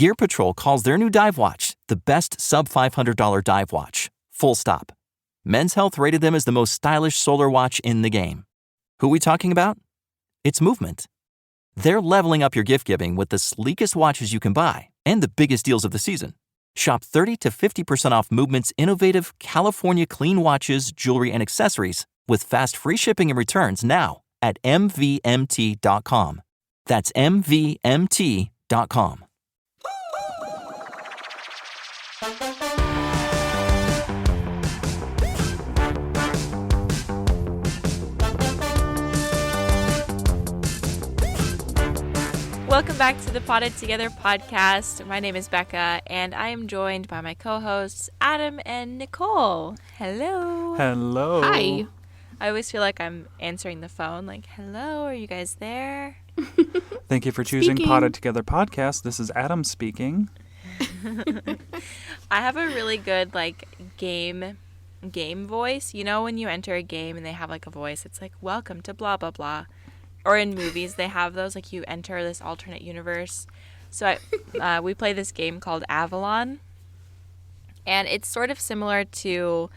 Gear Patrol calls their new dive watch the best sub-$500 dive watch. Full stop. Men's Health rated them as the most stylish solar watch in the game. Who are we talking about? It's Movement. They're leveling up your gift giving with the sleekest watches you can buy and the biggest deals of the season. Shop 30 to 50% off Movement's innovative California clean watches, jewelry, and accessories with fast free shipping and returns now at mvmt.com. That's mvmt.com. Welcome back to the Potted Together podcast. My name is Becca, and I am joined by my co-hosts, Adam and Nicole. Hello. Hello. Hi. I always feel like I'm answering the phone, like, hello, are you guys there? Thank you for choosing Speaking. Potted Together podcast. This is Adam speaking. I have a really good, game voice. You know when you enter a game and they have, a voice, it's like, welcome to blah, blah, blah. Or in movies, they have those, you enter this alternate universe. So we play this game called Avalon. And it's sort of similar to,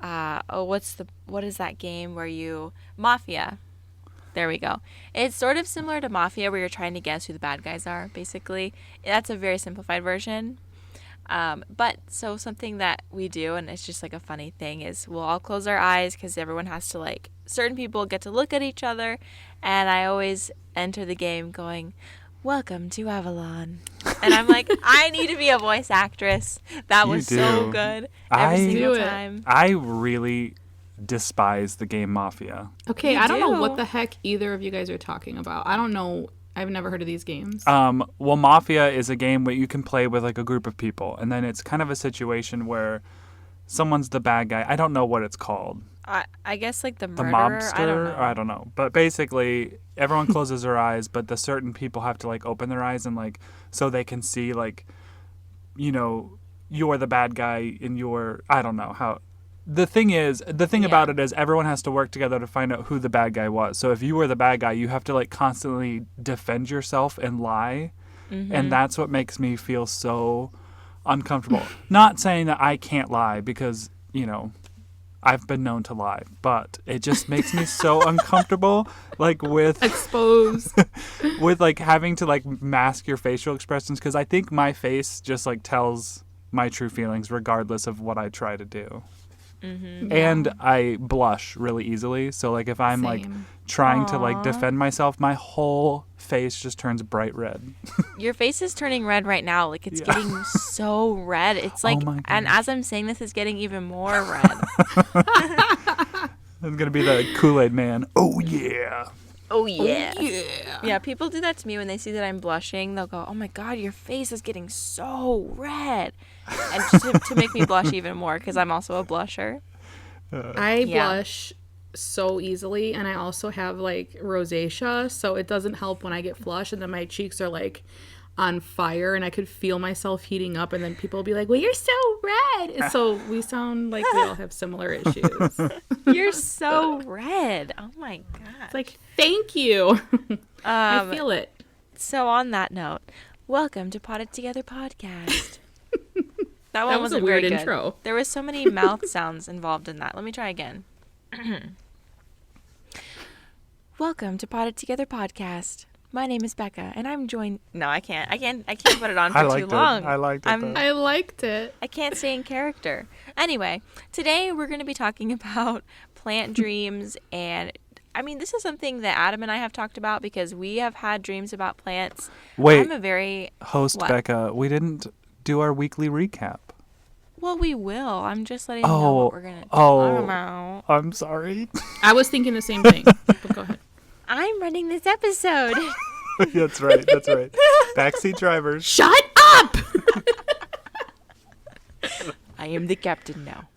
what is that game where you, Mafia. There we go. It's sort of similar to Mafia where you're trying to guess who the bad guys are, basically. That's a very simplified version. But so something that we do, and it's just a funny thing, is we'll all close our eyes because everyone has to certain people get to look at each other, and I always enter the game going, welcome to Avalon. And I'm like, I need to be a voice actress. That was so good every single time. I really despise the game Mafia. Okay, You I don't know do? what the heck either of you guys are talking about. I don't know. I've never heard of these games. Well, Mafia is a game where you can play with a group of people, and then it's kind of a situation where someone's the bad guy. I don't know what it's called. I guess the The murderer. mobster? I don't know. But basically, everyone closes their eyes, but the certain people have to open their eyes and so they can see you're the bad guy and I don't know how. The thing about it is everyone has to work together to find out who the bad guy was. So if you were the bad guy, you have to constantly defend yourself and lie. Mm-hmm. And that's what makes me feel so uncomfortable. Not saying that I can't lie because, I've been known to lie, but it just makes me so uncomfortable with Exposed. with having to mask your facial expressions, because I think my face just tells my true feelings regardless of what I try to do. Mm-hmm. And I blush really easily, so if I'm Same. trying to defend myself, my whole face just turns bright red. Your face is turning red right now. It's getting so red. It's Oh my and goodness. as I'm saying this, it's getting even more red. I'm gonna be the Kool-Aid man. Oh yeah. Oh yeah. Yeah. Yeah, people do that to me when they see that I'm blushing. They'll go, "Oh my god, your face is getting so red," and just to make me blush even more because I'm also a blusher. I Yeah. blush so easily, and I also have rosacea, so it doesn't help when I get flushed, and then my cheeks are on fire, and I could feel myself heating up, and then people will be like, well, you're so red. And so we sound like we all have similar issues. You're so red. Oh my god. It's thank you. I feel it. So on that note, welcome to Potted Together podcast. That one That was a wasn't weird very good. intro. There was so many mouth sounds involved in that. Let me try again. Welcome to Potted Together podcast. My name is Becca, and I'm joined. No, I can't. I can't put it on for too long. I liked it. though. I liked it. I can't stay in character. Anyway, today we're going to be talking about plant dreams, and this is something that Adam and I have talked about because we have had dreams about plants. Wait, I'm a very host what? Becca, we didn't do our weekly recap. Well, we will. I'm just letting you know what we're going to talk Oh, about. I'm sorry. I was thinking the same thing. But go ahead. I'm running this episode. That's right. Backseat drivers. Shut up! I am the captain now.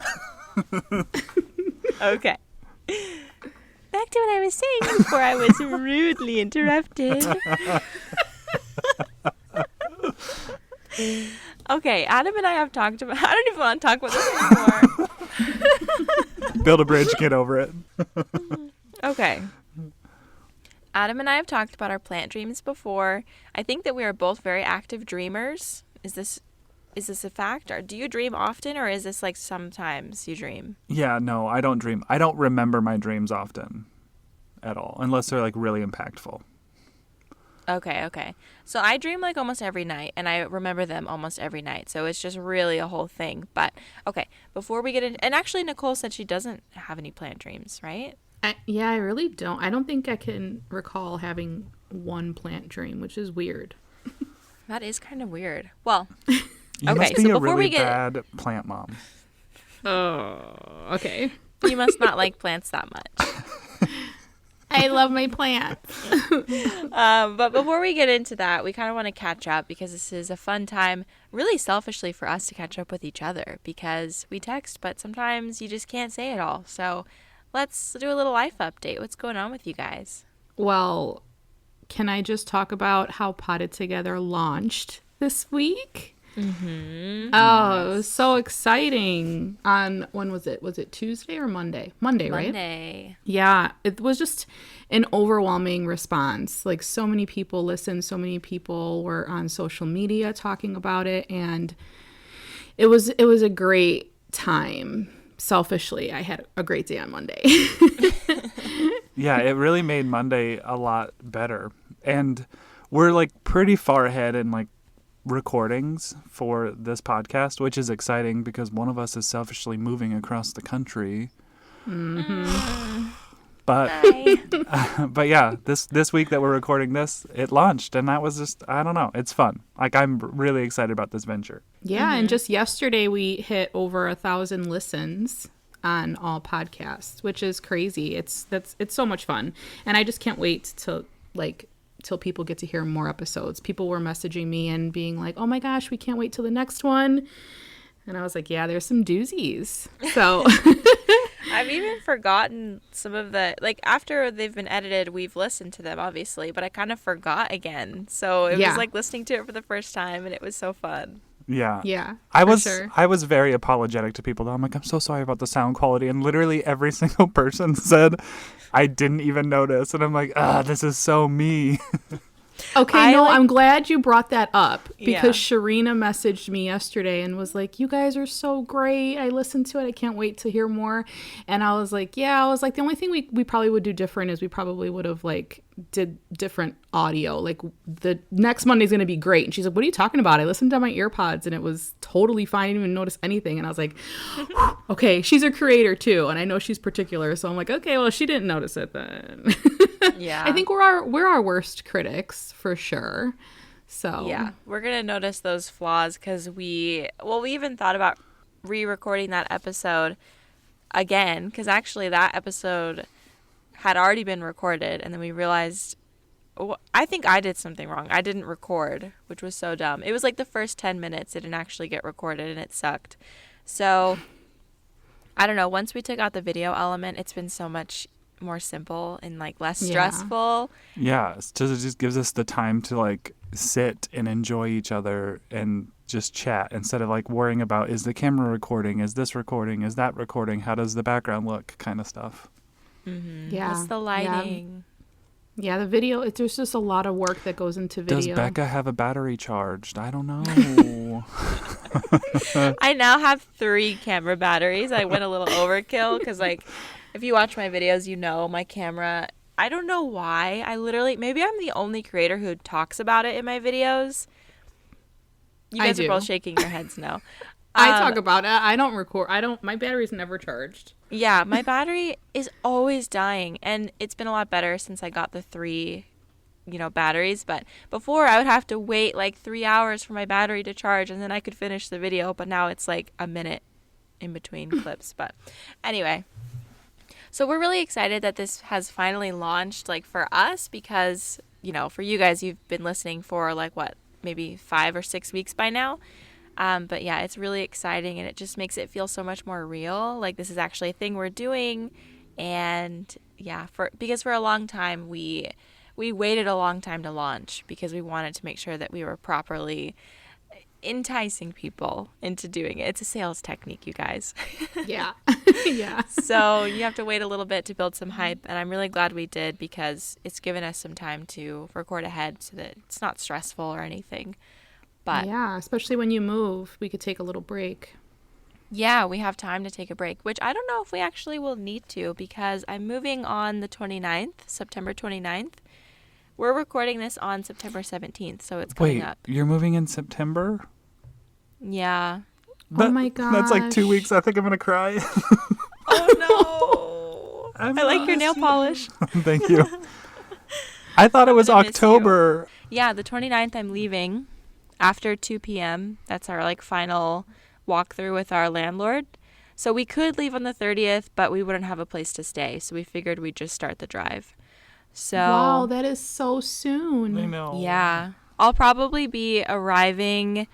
Okay. Back to what I was saying before I was rudely interrupted. Okay, Adam and I have talked about... I don't even want to talk about this anymore. Build a bridge, get over it. Okay. Adam and I have talked about our plant dreams before. I think that we are both very active dreamers. Is this a fact? Or do you dream often, or is this like sometimes you dream? Yeah, no, I don't dream. I don't remember my dreams often at all, unless they're like really impactful. Okay. So I dream like almost every night, and I remember them almost every night. So it's just really a whole thing. But okay, before we get into, and actually Nicole said she doesn't have any planned dreams, right? I really don't. I don't think I can recall having one plant dream, which is weird. That is kind of weird. Well, You okay, must be so a before really we get, bad plant mom. Oh, okay. you must not like plants that much. I love my plants. But before we get into that, we kind of want to catch up because this is a fun time, really selfishly for us to catch up with each other because we text, but sometimes you just can't say it all. So let's do a little life update. What's going on with you guys? Well, can I just talk about how Potted Together launched this week? Mm-hmm. Oh, it was so exciting. When was it? Was it Tuesday or Monday? Monday, right? Monday. Yeah, it was just an overwhelming response. Like so many people listened, so many people were on social media talking about it, and it was a great time. Selfishly, I had a great day on Monday. Yeah, it really made Monday a lot better. And we're like pretty far ahead in like recordings for this podcast, which is exciting because one of us is selfishly moving across the country. Mm-hmm. But Hi. but yeah, this week that we're recording this, it launched, and that was just, I don't know, it's fun. Like I'm really excited about this venture. Yeah, and just yesterday we hit over 1,000 listens on all podcasts, which is crazy. It's so much fun, and I just can't wait to till people get to hear more episodes. People were messaging me and being like, "Oh my gosh, we can't wait till the next one." And I was like, "Yeah, there's some doozies." So I've even forgotten some of the, like, after they've been edited, we've listened to them, obviously, but I kind of forgot again. So it Yeah. was like listening to it for the first time, and it was so fun. Yeah. yeah, I for was sure. I was very apologetic to people though. I'm like, I'm so sorry about the sound quality, and literally every single person said I didn't even notice, and I'm like, this is so me. Okay, I'm glad you brought that up because Yeah. Sharina messaged me yesterday and was like, "You guys are so great. I listened to it. I can't wait to hear more." And I was like, the only thing we probably would do different is we probably would have like did different audio. Like the next Monday's going to be great. And she's like, "What are you talking about? I listened to my earpods and it was totally fine. I didn't even notice anything." And I was like, okay, she's a creator too. And I know she's particular. So I'm like, okay, well, she didn't notice it then. Yeah. I think we're our worst critics for sure. So Yeah, we're going to notice those flaws because we even thought about re-recording that episode again because actually that episode had already been recorded, and then we realized, I think I did something wrong. I didn't record, which was so dumb. It was like the first 10 minutes it didn't actually get recorded, and it sucked. So, I don't know. Once we took out the video element, it's been so much more simple and like less stressful. Yeah, it just gives us the time to like sit and enjoy each other and just chat instead of like worrying about, is the camera recording, is this recording, is that recording, how does the background look, kind of stuff. Mm-hmm. Yeah. What's the lighting? Yeah, the video, there's just a lot of work that goes into video. Does Becca have a battery charged? I don't know. I now have 3 camera batteries. I went a little overkill because, like, if you watch my videos, you know my camera. I don't know why. Maybe I'm the only creator who talks about it in my videos. You I guys are do. both shaking your heads no. I talk about it. I don't record. My battery's never charged. Yeah, my battery is always dying, and it's been a lot better since I got the 3, batteries. But before, I would have to wait like 3 hours for my battery to charge, and then I could finish the video. But now it's like a minute in between clips. But anyway, so we're really excited that this has finally launched, like for us, because for you guys, you've been listening for like maybe 5 or 6 weeks by now. But yeah, it's really exciting, and it just makes it feel so much more real. Like this is actually a thing we're doing. And yeah, because for a long time, we waited a long time to launch because we wanted to make sure that we were properly enticing people into doing it. It's a sales technique, you guys. Yeah. Yeah. So you have to wait a little bit to build some hype. And I'm really glad we did because it's given us some time to record ahead so that it's not stressful or anything. But yeah, especially when you move, we could take a little break. yeah, we have time to take a break, which I don't know if we actually will need to because I'm moving on the 29th, September 29th. We're recording this on September 17th, so it's coming Wait, up. you're moving in September? Yeah. Oh my That's like 2 gosh. weeks. I think I'm going to cry. Oh no. I like your nail polish. Thank you. I thought it was gonna miss you. October. Yeah, the 29th I'm leaving after 2 p.m. That's our like final walkthrough with our landlord. So we could leave on the 30th, but we wouldn't have a place to stay. So we figured we'd just start the drive. So Wow, that is so soon. I know. yeah, I'll probably be arriving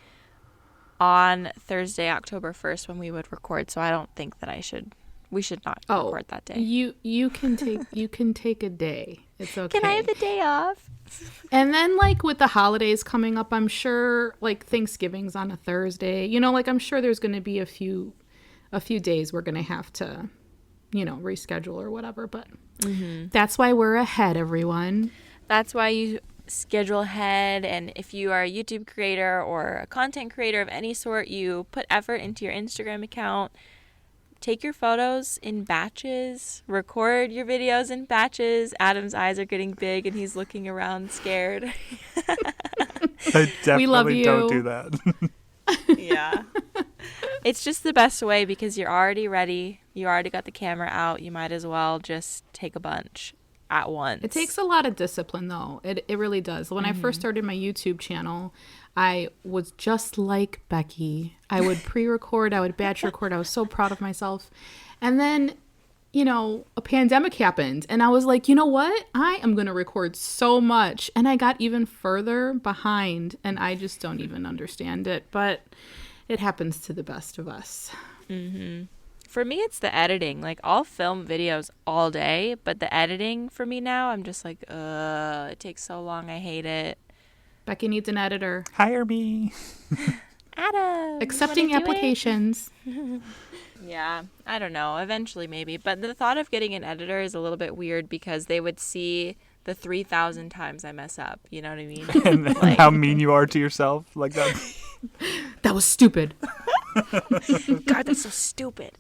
on Thursday, October 1st when we would record. So I don't think that we should not record that day. You can take a day. It's okay. Can I have the day off? And then like with the holidays coming up, I'm sure like Thanksgiving's on a Thursday. You know, like I'm sure there's going to be a few days we're going to have to, you know, reschedule or whatever, but that's why we're ahead, everyone. That's why you schedule ahead. And if you are a YouTube creator or a content creator of any sort, you put effort into your Instagram account. Take your photos in batches. Record your videos in batches. Adam's eyes are getting big and he's looking around scared. I definitely love you. don't do that. Yeah. It's just the best way because you're already ready. You already got the camera out. You might as well just take a bunch at once. It takes a lot of discipline, though. It really does. When I first started my YouTube channel, I was just like Becky. I would pre-record, I would batch record. I was so proud of myself. And then, you know, a pandemic happened. And I was like, you know what? I am going to record so much. And I got even further behind. And I just don't even understand it. But it happens to the best of us. For me, it's the editing. Like, I'll film videos all day, but the editing for me now, I'm just like, it takes so long. I hate it. Becky needs an editor. Hire me. Adam, Accepting you wanna do it? applications. Yeah, I don't know. Eventually, maybe. But the thought of getting an editor is a little bit weird because they would see the 3,000 times I mess up. You know what I mean? And Like- how mean you are to yourself. Like that. That was stupid. God, that's so stupid.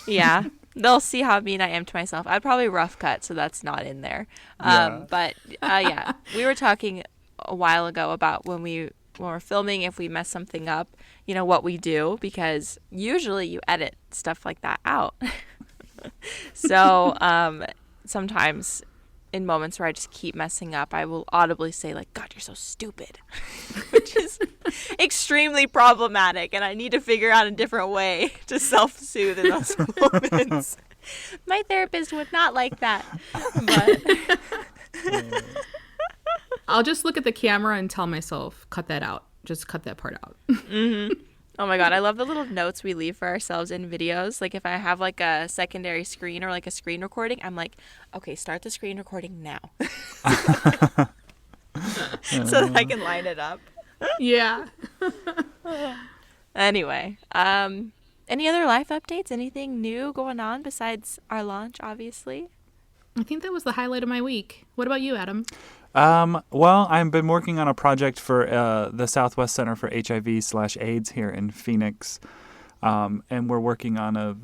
Yeah. They'll see how mean I am to myself. I'd probably rough cut, so that's not in there. Yeah. But yeah, we were talking a while ago about when we're filming, if we mess something up, you know, what we do, because usually you edit stuff like that out. So sometimes in moments where I just keep messing up, I will audibly say like, God, you're so stupid, which is extremely problematic. And I need to figure out a different way to self-soothe in those moments. My therapist would not like that. But I'll just look at the camera and tell myself, cut that out. Just cut that part out. oh my God, I love the little notes we leave for ourselves in videos. Like if I have like a secondary screen or like a screen recording, I'm like, okay, start the screen recording now. So that I can line it up. Yeah. Anyway, any other life updates? Anything new going on besides our launch, obviously? I think that was the highlight of my week. What about you, Adam? Well, I've been working on a project for the Southwest Center for HIV/AIDS here in Phoenix. And we're working on a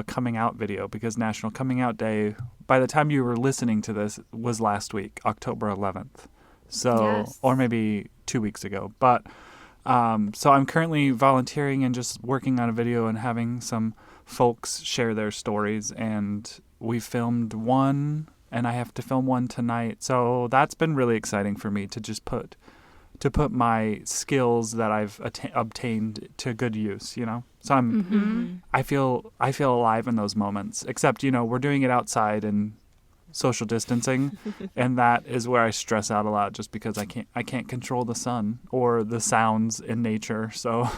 coming out video, because National Coming Out Day, by the time you were listening to this, was last week, October 11th. So, Yes. or maybe 2 weeks ago. But, so I'm currently volunteering and just working on a video and having some folks share their stories. And we filmed one, and I have to film one tonight. So that's been really exciting for me to just put my skills that I've obtained to good use, you know? So I feel alive in those moments, except, you know, we're doing it outside and social distancing. And that is where I stress out a lot, just because I can't control the sun or the sounds in nature. So,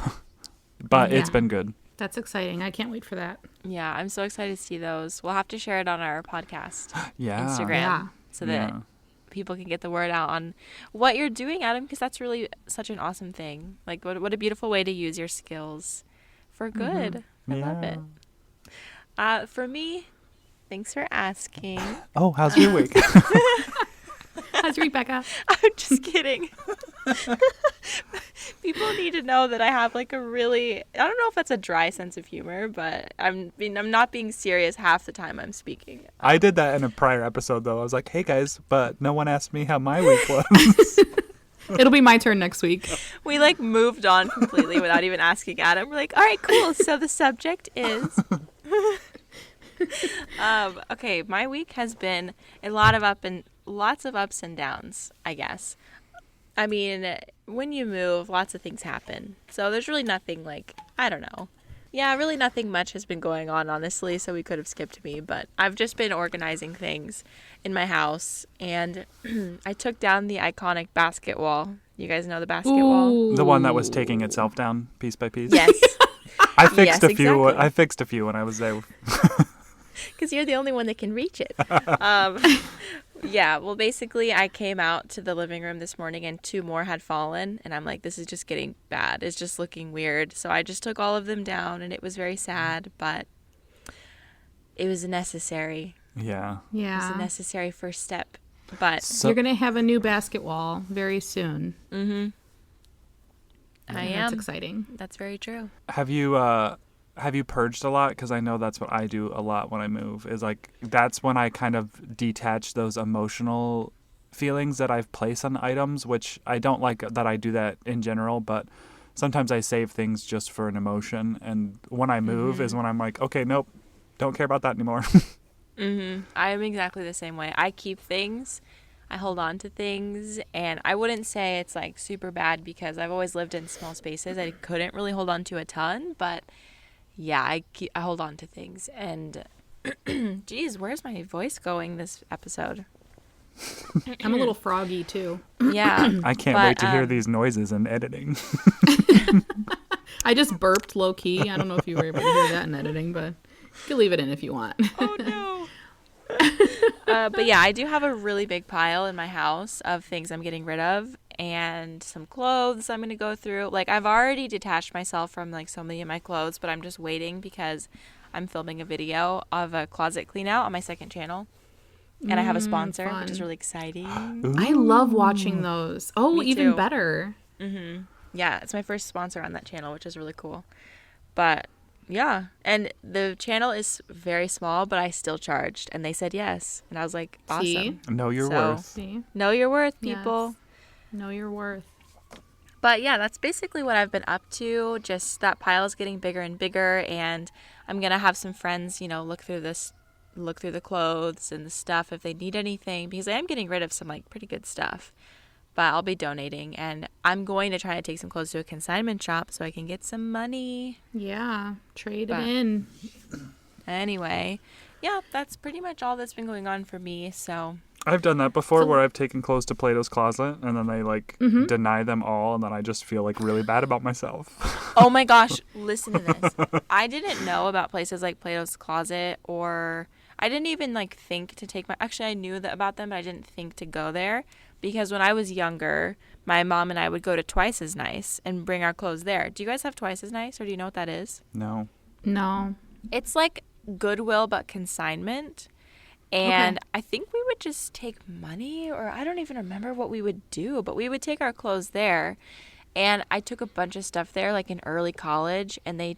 but it's Yeah. been good. That's exciting. I can't wait for that. Yeah, I'm so excited to see those. We'll have to share it on our podcast, Yeah. Instagram, Yeah. so that people can get the word out on what you're doing, Adam, because that's really such an awesome thing. Like, what a beautiful way to use your skills for good. I love it. For me, thanks for asking. Oh, how's your week? How's Rebecca? I'm just kidding. People need to know that I have like a really, I don't know if that's a dry sense of humor, but I'm not being serious half the time I'm speaking. I did that in a prior episode, though. I was like, hey, guys, but no one asked me how my week was. It'll be my turn next week. We like moved on completely without even asking Adam. We're like, all right, cool. So the subject is... okay, my week has been a lot of lots of ups and downs, I guess. I mean, when you move, lots of things happen. So there's really nothing like, I don't know. Yeah, really nothing much has been going on, honestly, so we could have skipped me. But I've just been organizing things in my house, and I took down the iconic basket wall. You guys know the basket wall? The one that was taking itself down piece by piece? Yes. I fixed Yes, a few. exactly. I fixed a few when I was there. Because you're the only one that can reach it. Yeah, well, basically, I came out to the living room this morning and 2 more had fallen. And I'm like, this is just getting bad. It's just looking weird. So I just took all of them down, and it was very sad, but it was necessary. Yeah. It was Yeah. a necessary first step. But So, You're going to have a new basket wall very soon. I And That's am. exciting. That's very true. have you purged a lot? Because I know that's what I do a lot when I move. Is like that's when I kind of detach those emotional feelings that I've placed on items, which I don't like that I do that in general, but sometimes I save things just for an emotion. And when I move is when I'm like, okay, nope, don't care about that anymore. I am exactly the same way. I keep things. I hold on to things, and I wouldn't say it's like super bad because I've always lived in small spaces. I couldn't really hold on to a ton, but yeah, I hold on to things. And geez, where's my voice going this episode? I'm a little froggy, too. Yeah. I can't but, wait to hear these noises in editing. I just burped low-key. I don't know if you were able to hear that in editing, but you can leave it in if you want. Oh, no. But yeah, I do have a really big pile in my house of things I'm getting rid of and some clothes I'm going to go through. Like, I've already detached myself from like so many of my clothes, but I'm just waiting because I'm filming a video of a closet clean out on my second channel. And I have a sponsor, which is fun. really exciting. I love watching those. Oh, Me even too. better. Yeah, it's my first sponsor on that channel, which is really cool. But yeah, and the channel is very small, but I still charged, and they said yes. And I was like, awesome. See? Know your So- worth. See? Know your worth, people. Yes. Know your worth. But yeah, that's basically what I've been up to. Just that pile is getting bigger and bigger, and I'm gonna have some friends, look through the clothes and the stuff if they need anything, because I am getting rid of some like pretty good stuff. But I'll be donating, and I'm going to try to take some clothes to a consignment shop so I can get some money. Yeah. Trade But- it in. Anyway, yeah, that's pretty much all that's been going on for me. So I've done that before where I've taken clothes to Plato's Closet and then they like deny them all and then I just feel like really bad about myself. oh my gosh, listen to this. I didn't know about places like Plato's Closet, or I didn't even like think to take actually I knew that about them, but I didn't think to go there because when I was younger, my mom and I would go to Twice as Nice and bring our clothes there. Do you guys have Twice as Nice, or do you know what that is? No. No. It's like Goodwill but consignment. And Okay. I think we would just take money, or I don't even remember what we would do, but we would take our clothes there. And I took a bunch of stuff there like in early college, and they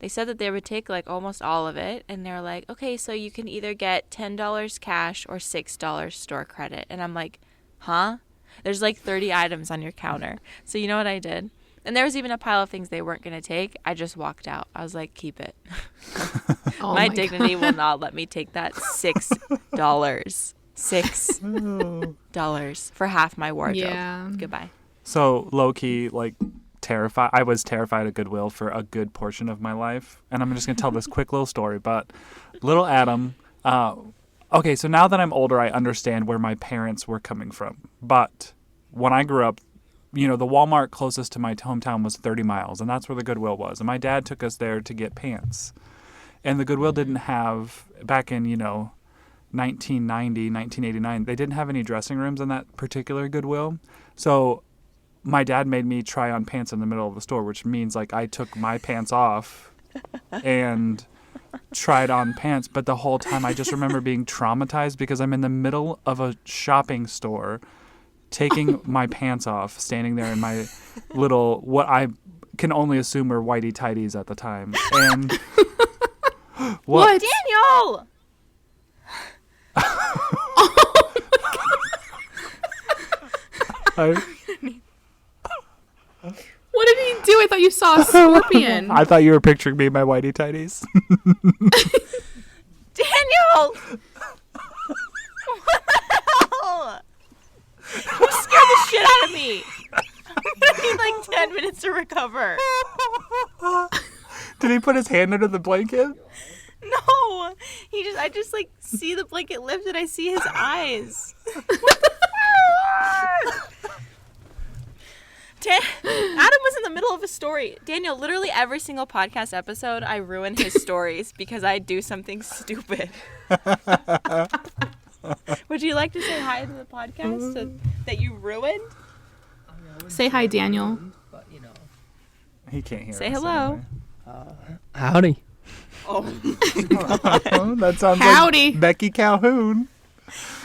said that they would take like almost all of it, and they're like, okay, so you can either get $10 cash or $6 store credit. And I'm like, huh? There's like 30 items on your counter. So you know what I did? And there was even a pile of things they weren't going to take. I just walked out. I was like, keep it. Oh My God. dignity will not let me take that $6. $6 for half my wardrobe. Yeah. Goodbye. So low key, like terrified. I was terrified of Goodwill for a good portion of my life, and I'm just gonna tell this quick little story. But little Adam. Okay, so now that I'm older, I understand where my parents were coming from. But when I grew up, the Walmart closest to my hometown was 30 miles, and that's where the Goodwill was. And my dad took us there to get pants. And the Goodwill didn't have, back in, 1990, 1989, they didn't have any dressing rooms in that particular Goodwill. So my dad made me try on pants in the middle of the store, which means like I took my pants off and tried on pants, but the whole time I just remember being traumatized because I'm in the middle of a shopping store taking my pants off, standing there in my little, what I can only assume were whitey tighties at the time. And What? Daniel! What did he do? I thought you saw a scorpion. I thought you were picturing me in my whitey tighties. Daniel! What the hell? You scared the shit out of me. I'm gonna need like 10 minutes to recover. Did he put his hand under the blanket? No, I just like see the blanket lift and I see his eyes. Adam was in the middle of a story. Daniel, literally every single podcast episode, I ruin his stories because I do something stupid. Would you like to say hi to the podcast that you ruined? Say hi, Daniel. But, you know. He can't hear Say us hello. Howdy. Oh, anyway. That sounds Howdy. like Becky Calhoun.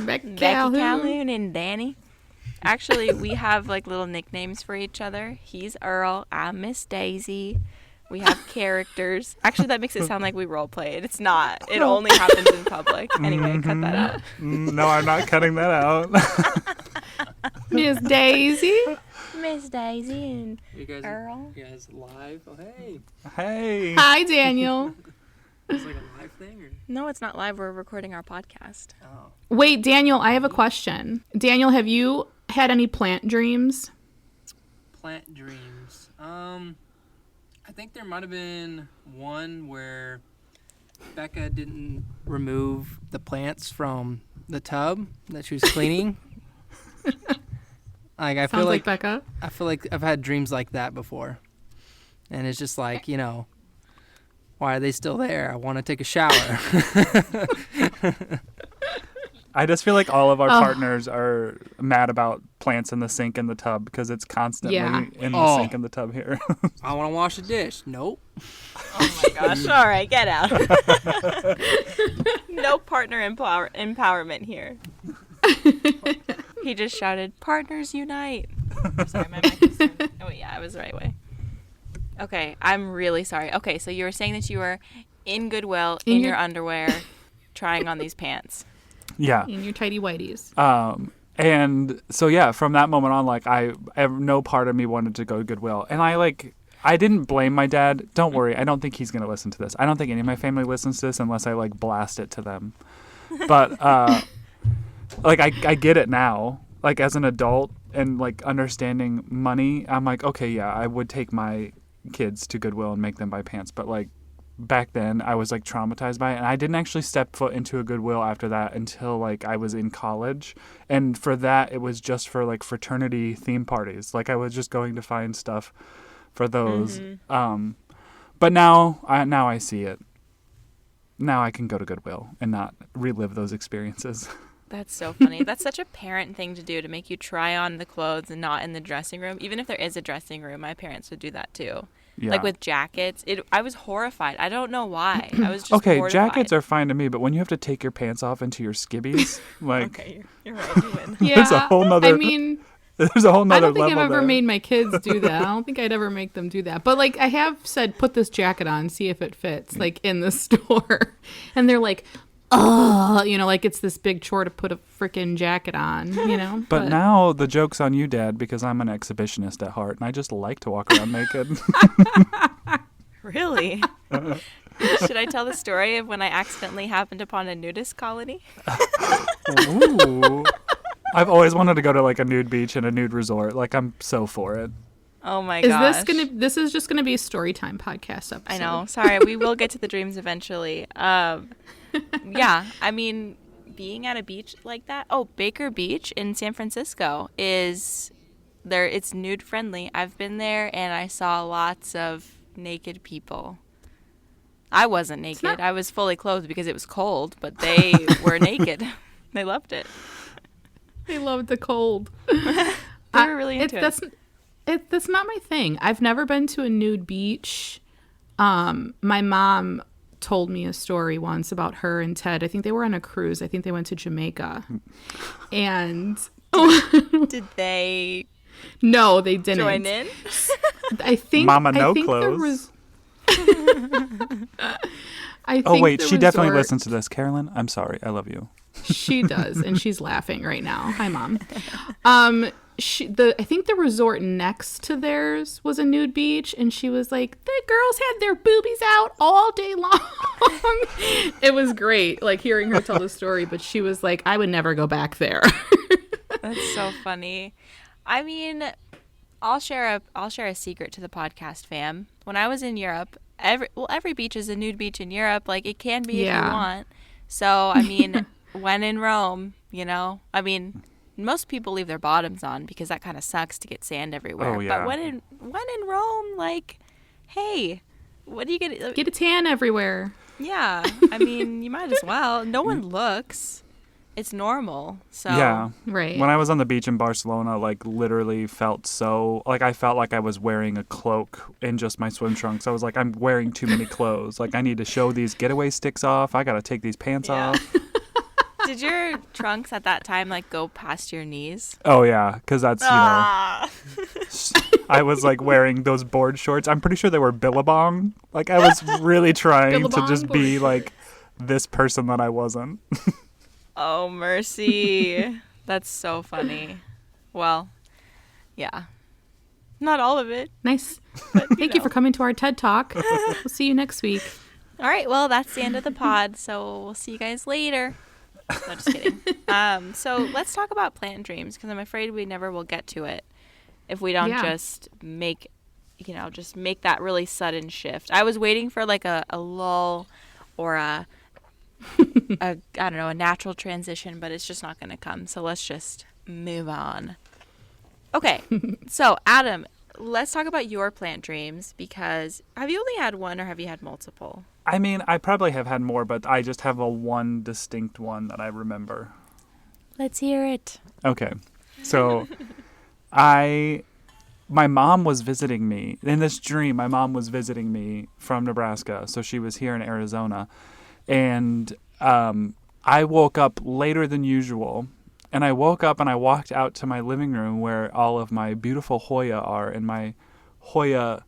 Becky Becky Calhoun. Calhoun and Danny. Actually, we have like little nicknames for each other. He's Earl. I'm Miss Daisy. We have characters. Actually, that makes it sound like we role played. It's not. It only happens in public. Anyway, cut that out. No, I'm not cutting that out. Miss Daisy. Miss Daisy and You guys, Earl. you guys live? Oh, hey. Hey. Hi, Daniel. It's like a live thing? Or? No, it's not live. We're recording our podcast. Oh. Wait, Daniel, I have a question. Daniel, have you had any plant dreams? Plant dreams. I think there might have been one where Becca didn't remove the plants from the tub that she was cleaning. Like I Sounds feel like Becca. I feel like I've had dreams like that before. And it's just like, you know, why are they still there? I want to take a shower. I just feel like all of our partners are mad about plants in the sink and the tub because it's constantly in the sink and the tub here. I want to wash a dish. Nope. Oh my gosh. All right, get out. No partner empowerment here. He just shouted, "Partners unite." Sorry, my mic is turned. Oh, yeah, I was the right way. Okay, I'm really sorry. Okay, so you were saying that you were in Goodwill, in your underwear, trying on these pants. Yeah. In your tidy whities. And so, yeah, from that moment on, like, no part of me wanted to go to Goodwill. And I didn't blame my dad. Don't worry. I don't think he's going to listen to this. I don't think any of my family listens to this unless I, like, blast it to them. But, like, I get it now. Like, as an adult and, like, understanding money, I'm like, okay, yeah, I would take my kids to Goodwill and make them buy pants. But, like, back then I was like traumatized by it, and I didn't actually step foot into a Goodwill after that until like I was in college. And for that, it was just for like fraternity theme parties. Like I was just going to find stuff for those. But now I see it. Now I can go to Goodwill and not relive those experiences. That's so funny. That's such a parent thing to do, to make you try on the clothes and not in the dressing room. Even if there is a dressing room, my parents would do that too. Yeah. Like with jackets, I was horrified. I don't know why. I was just okay. mortified. Jackets are fine to me, but when you have to take your pants off into your skivvies, like okay, you're right. You win. Yeah, there's a whole nother. I mean, there's a whole nother I don't think level I've ever there. made my kids do that. I don't think I'd ever make them do that. But like, I have said, put this jacket on, see if it fits. Like in the store, and they're like, oh, you know, like it's this big chore to put a freaking jacket on, you know. But now the joke's on you, Dad, because I'm an exhibitionist at heart, and I just like to walk around naked. Really? Should I tell the story of when I accidentally happened upon a nudist colony? Ooh. I've always wanted to go to like a nude beach and a nude resort. Like I'm so for it. Oh my gosh. This is just gonna be a story time podcast episode. I know. Sorry, we will get to the dreams eventually. Yeah, I mean, being at a beach like that. Oh, Baker Beach in San Francisco is there. It's nude friendly. I've been there and I saw lots of naked people. I wasn't naked. I was fully clothed because it was cold, but they were naked. They loved it. They loved the cold. They were really into it. That's not my thing. I've never been to a nude beach. My mom told me a story once about her and Ted. I think they were on a cruise. I think they went to Jamaica. And Did they no, they didn't join in? I think Mama no I think clothes. Oh wait, she definitely listens to this. Carolyn, I'm sorry. I love you. She does, and she's laughing right now. Hi, Mom. I think the resort next to theirs was a nude beach, and she was like, the girls had their boobies out all day long. It was great, like hearing her tell the story, but she was like, I would never go back there. That's so funny. I mean, I'll share a secret to the podcast fam. When I was in Europe, every beach is a nude beach in Europe. Like, it can be if you want. So, I mean, when in Rome, I mean, most people leave their bottoms on because that kind of sucks to get sand everywhere. Oh, yeah. But when in Rome, like, hey, what do you get? Get a tan everywhere. Yeah, I mean, you might as well. No one looks. It's normal. So yeah, right. When I was on the beach in Barcelona, like literally felt so like I felt like I was wearing a cloak in just my swim trunks. I was like, I'm wearing too many clothes. Like I need to show these getaway sticks off. I got to take these pants off. Did your trunks at that time like go past your knees? Oh yeah, because that's I was like wearing those board shorts. I'm pretty sure they were Billabong. Like I was really trying to just be like this person that I wasn't. Oh, mercy. That's so funny. Well, yeah. Not all of it. Nice. Thank you for coming to our TED Talk. We'll see you next week. All right. Well, that's the end of the pod. So we'll see you guys later. No, just kidding. So let's talk about plant dreams because I'm afraid we never will get to it if we don't just make that really sudden shift. I was waiting for like a lull or a natural transition, but it's just not going to come. So let's just move on. Okay. So Adam, let's talk about your plant dreams because have you only had one or have you had multiple? I mean, I probably have had more, but I just have a one distinct one that I remember. Let's hear it. Okay. So my mom was visiting me. In this dream, my mom was visiting me from Nebraska. So she was here in Arizona. And I woke up later than usual. And I woke up and I walked out to my living room where all of my beautiful Hoya are in my Hoya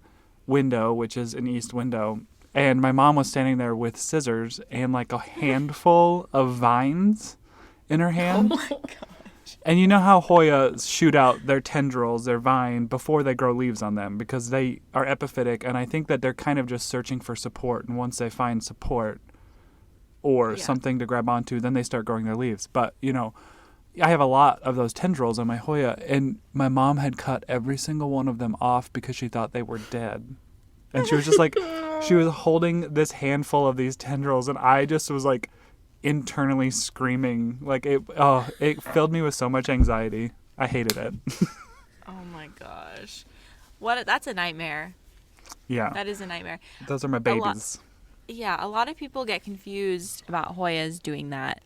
window, which is an east window. And my mom was standing there with scissors and like a handful of vines in her hand. Oh my gosh. And you know how Hoyas shoot out their tendrils, their vine, before they grow leaves on them because they are epiphytic. And I think that they're kind of just searching for support. And once they find support or something to grab onto, then they start growing their leaves. But, I have a lot of those tendrils on my Hoya. And my mom had cut every single one of them off because she thought they were dead. And she was just like, she was holding this handful of these tendrils, and I just was like internally screaming. Like it filled me with so much anxiety. I hated it. Oh my gosh. That's a nightmare. Yeah. That is a nightmare. Those are my babies. A lot of people get confused about Hoyas doing that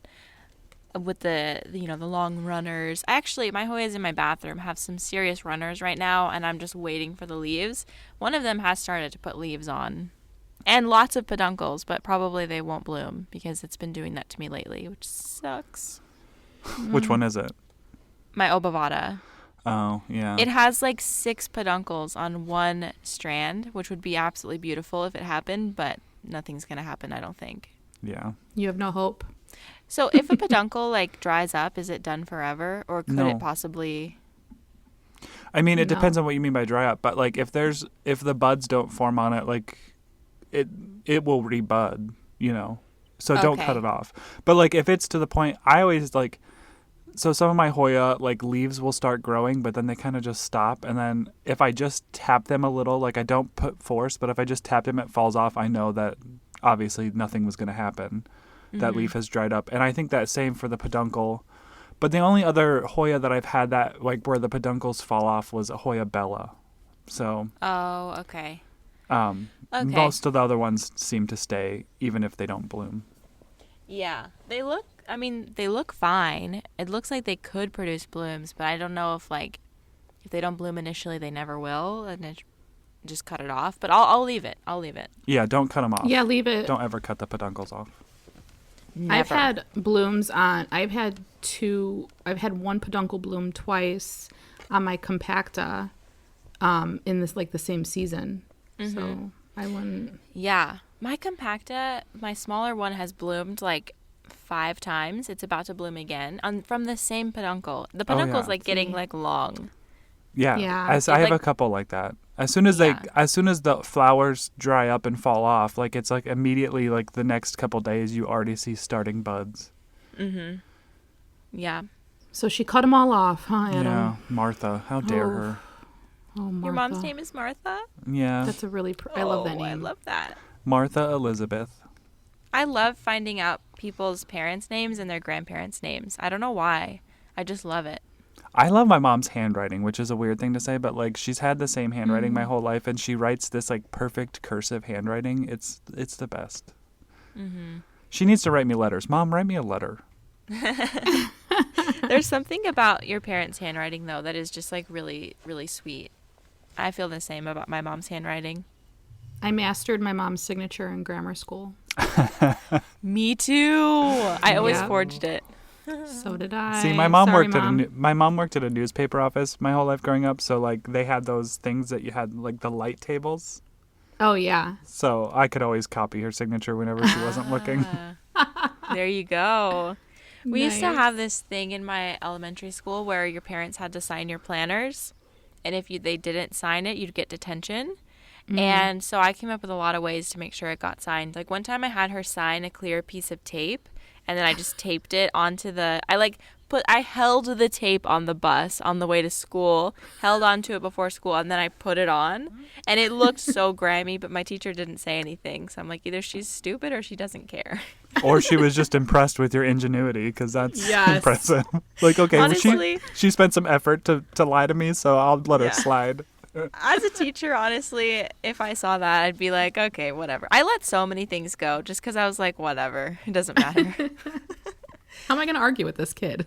with the long runners. Actually, my Hoyas in my bathroom have some serious runners right now, and I'm just waiting for the leaves. One of them has started to put leaves on, and lots of peduncles, but probably they won't bloom because it's been doing that to me lately, which sucks. Which one is it? My Obavata. Oh, yeah. It has like 6 peduncles on one strand, which would be absolutely beautiful if it happened, but nothing's going to happen, I don't think. Yeah. You have no hope. So if a peduncle like dries up, is it done forever, or could it possibly? I mean, it depends on what you mean by dry up. But like, if the buds don't form on it, like, it will rebud, So don't cut it off. But like, if it's to the point, I always like. So some of my Hoya like leaves will start growing, but then they kind of just stop. And then if I just tap them a little, like I don't put force, but if I just tap them, it falls off. I know that obviously nothing was going to happen. That leaf has dried up. And I think that same for the peduncle. But the only other Hoya that I've had that like where the peduncles fall off was a Hoya Bella. So Oh, okay. Most of the other ones seem to stay even if they don't bloom. Yeah. They look fine. It looks like they could produce blooms, but I don't know if they don't bloom initially, they never will. And just cut it off. But I'll leave it. I'll leave it. Yeah, don't cut them off. Yeah, leave it. Don't ever cut the peduncles off. Never. I've had blooms on. I've had one peduncle bloom twice on my compacta, in this like the same season. So I wouldn't. Yeah, my compacta, my smaller one has bloomed like 5 times. It's about to bloom again from the same peduncle. The peduncle's like getting like long. Yeah. Yeah. I have a couple like that. As soon as the flowers dry up and fall off, like it's like immediately like the next couple days you already see starting buds. Yeah. So she cut them all off, huh, Adam? Yeah, Martha, how dare her? Oh, Martha. Your mom's name is Martha? Yeah. That's a really. I love that name. I love that. Martha Elizabeth. I love finding out people's parents' names and their grandparents' names. I don't know why. I just love it. I love my mom's handwriting, which is a weird thing to say, but like she's had the same handwriting my whole life, and she writes this like perfect cursive handwriting. It's the best. She needs to write me letters. Mom, write me a letter. There's something about your parents' handwriting, though, that is just like really, really sweet. I feel the same about my mom's handwriting. I mastered my mom's signature in grammar school. Me too. I always forged it. So did I. See, my mom Sorry, worked at a newspaper office my whole life growing up, so like they had those things that you had like the light tables. Oh yeah. So I could always copy her signature whenever she wasn't looking. There you go. We used to Nice. have this thing in my elementary school where your parents had to sign your planners, and if they didn't sign it, you'd get detention. And so I came up with a lot of ways to make sure it got signed. Like one time I had her sign a clear piece of tape, and then I just taped it onto I held the tape on the bus on the way to school, held onto it before school, and then I put it on. And it looked so grimy, but my teacher didn't say anything. So I'm like, either she's stupid or she doesn't care. Or she was just impressed with your ingenuity, because that's Yes. impressive. Like, okay, well, Honestly- she spent some effort to lie to me, so I'll let her slide. As a teacher, honestly, if I saw that, I'd be like, okay, whatever. I let so many things go just because I was like, whatever. It doesn't matter. How am I going to argue with this kid?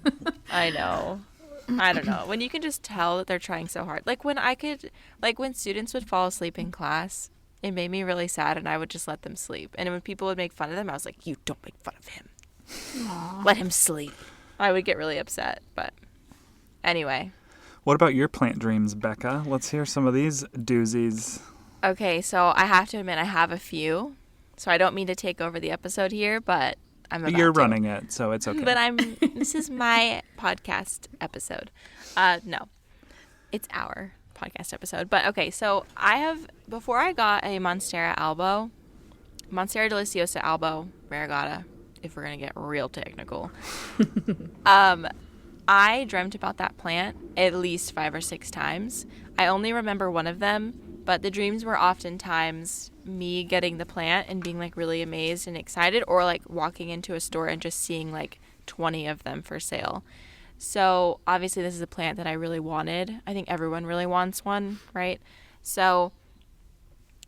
I know. I don't know. When you can just tell that they're trying so hard. Like when students would fall asleep in class, it made me really sad, and I would just let them sleep. And when people would make fun of them, I was like, you don't make fun of him. Let him sleep. I would get really upset. But anyway. What about your plant dreams, Becca? Let's hear some of these doozies. Okay, so I have to admit I have a few. So I don't mean to take over the episode here, but I'm about You're to. running it, so it's okay. But this is my podcast episode. No, it's our podcast episode. But okay, so before I got a Monstera Deliciosa Albo Variegata, if we're going to get real technical, I dreamt about that plant at least 5 or 6 times. I only remember one of them, but the dreams were oftentimes me getting the plant and being like really amazed and excited, or like walking into a store and just seeing like 20 of them for sale. So obviously this is a plant that I really wanted. I think everyone really wants one, right? So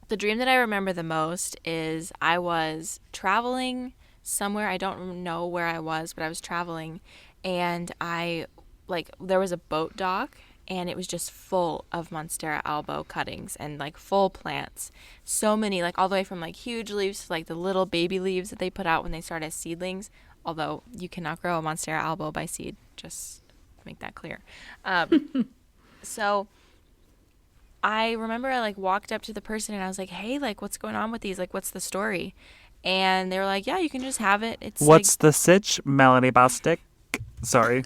the dream that I remember the most is I was traveling somewhere. I don't know where I was, but I was traveling, and there was a boat dock, and it was just full of Monstera albo cuttings and like full plants. So many, like all the way from like huge leaves to like the little baby leaves that they put out when they start as seedlings. Although you cannot grow a Monstera albo by seed, just to make that clear. So I remember I like walked up to the person and I was like, hey, like what's going on with these? Like what's the story? And they were like, yeah, you can just have it. It's What's the sitch, Melanie Bostic? Sorry.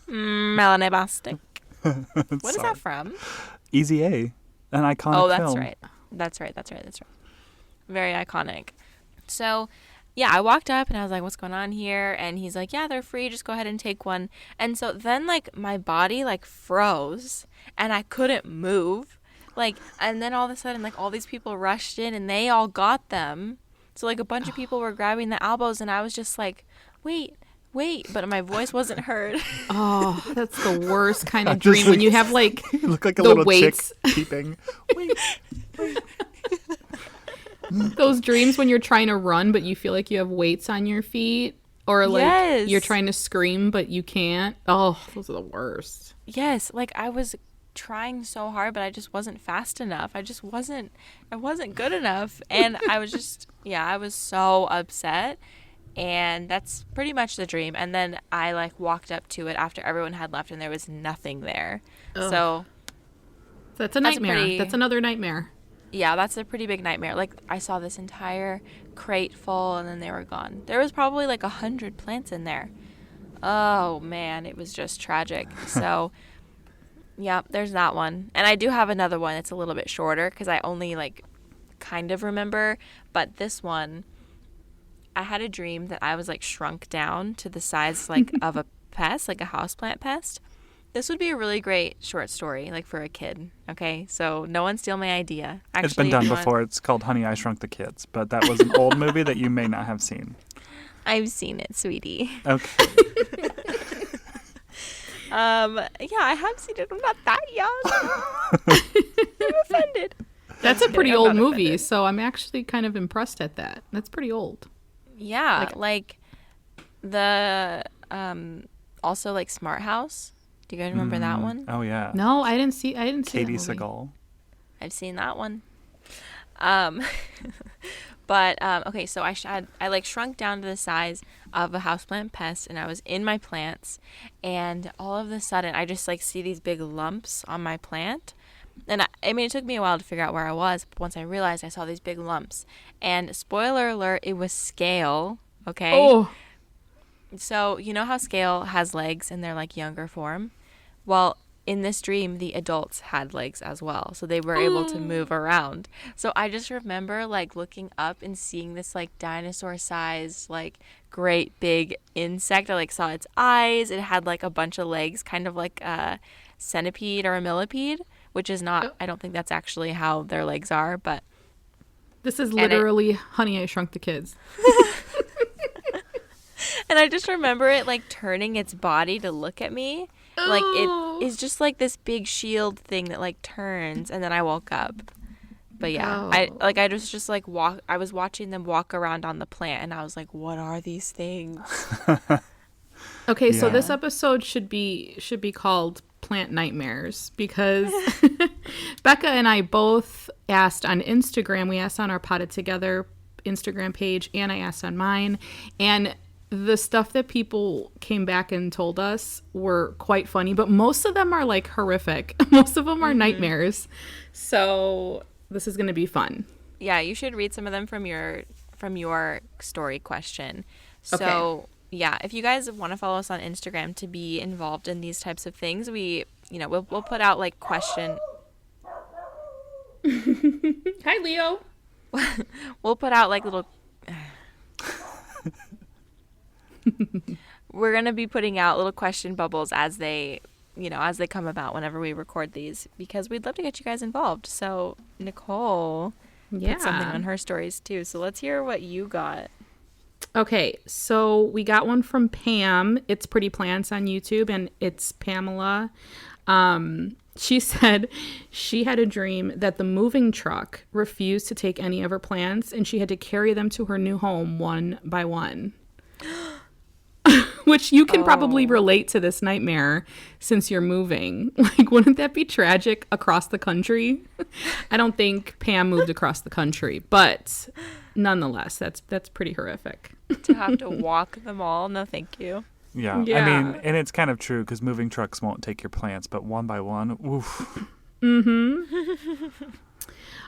Melanie Bostic. What is that from? Easy A, an iconic film. Oh, that's right. That's right. Very iconic. So, yeah, I walked up and I was like, what's going on here? And he's like, yeah, they're free. Just go ahead and take one. And so then, like, my body, like, froze and I couldn't move. Like, and then all of a sudden, like, all these people rushed in and they all got them. So, like, a bunch of people were grabbing the albos and I was just like, wait, but my voice wasn't heard. Oh, that's the worst kind of dream when you have like You look like a the little weights. chick peeping. Those dreams when you're trying to run but you feel like you have weights on your feet, or like Yes. you're trying to scream but you can't. Oh, those are the worst. Yes, like I was trying so hard, but I just wasn't fast enough. I wasn't good enough. And I was just, I was so upset. And that's pretty much the dream. And then I like walked up to it after everyone had left and there was nothing there. Ugh. So that's a nightmare. That's another nightmare. Yeah, that's a pretty big nightmare. Like, I saw this entire crate full and then they were gone. There was probably like 100 plants in there. Oh man, it was just tragic. So yeah, there's that one. And I do have another one. It's a little bit shorter because I only like kind of remember. But this one, I had a dream that I was like shrunk down to the size like of a pest, like a houseplant pest. This would be a really great short story, like for a kid. Okay, so no one steal my idea. Actually, it's been done before. It's called Honey, I Shrunk the Kids, but that was an old movie that you may not have seen. I've seen it, sweetie. Okay. Yeah, I have seen it. I'm not that young. I'm offended. That's a pretty old movie, so I'm actually kind of impressed at that. That's pretty old. Yeah, like the also like Smart House. Do you guys remember that one? Oh yeah. No, I didn't see Katie that movie. Seagal. I've seen that one. But okay, so I like shrunk down to the size of a houseplant pest, and I was in my plants, and all of a sudden I just like see these big lumps on my plant. And I mean, it took me a while to figure out where I was, but once I realized, I saw these big lumps. And spoiler alert, it was scale, okay? Oh. So, you know how scale has legs in their like younger form? Well, in this dream, the adults had legs as well, so they were able to move around. So I just remember like looking up and seeing this like dinosaur-sized, like great big insect. I like saw its eyes. It had like a bunch of legs, kind of like a centipede or a millipede, which is not, I don't think that's actually how their legs are, but. This is literally Honey, I Shrunk the Kids. And I just remember it like turning its body to look at me. Like it is just like this big shield thing that like turns, and then I woke up. But yeah, I just like I was watching them walk around on the plant, and I was like, what are these things? Okay, so this episode should be called Plant Nightmares, because Becca and I both asked on Instagram. We asked on our Potted Together Instagram page, and I asked on mine, and the stuff that people came back and told us were quite funny, but most of them are like horrific. Most of them are nightmares. So this is going to be fun. Yeah, you should read some of them from your story question. So Okay. Yeah, if you guys want to follow us on Instagram to be involved in these types of things, we'll put out like question. Hi, Leo. We'll put out like little. We're going to be putting out little question bubbles as they come about whenever we record these, because we'd love to get you guys involved. So Nicole put something on her stories too. So let's hear what you got. Okay, so we got one from Pam. It's Pretty Plants on YouTube, and it's Pamela. She said she had a dream that the moving truck refused to take any of her plants, and she had to carry them to her new home one by one. Which you can probably relate to this nightmare since you're moving. Like, wouldn't that be tragic across the country? I don't think Pam moved across the country, but nonetheless, that's pretty horrific. To have to walk them all? No, thank you. Yeah. I mean, and it's kind of true because moving trucks won't take your plants, but one by one, oof. Mm-hmm.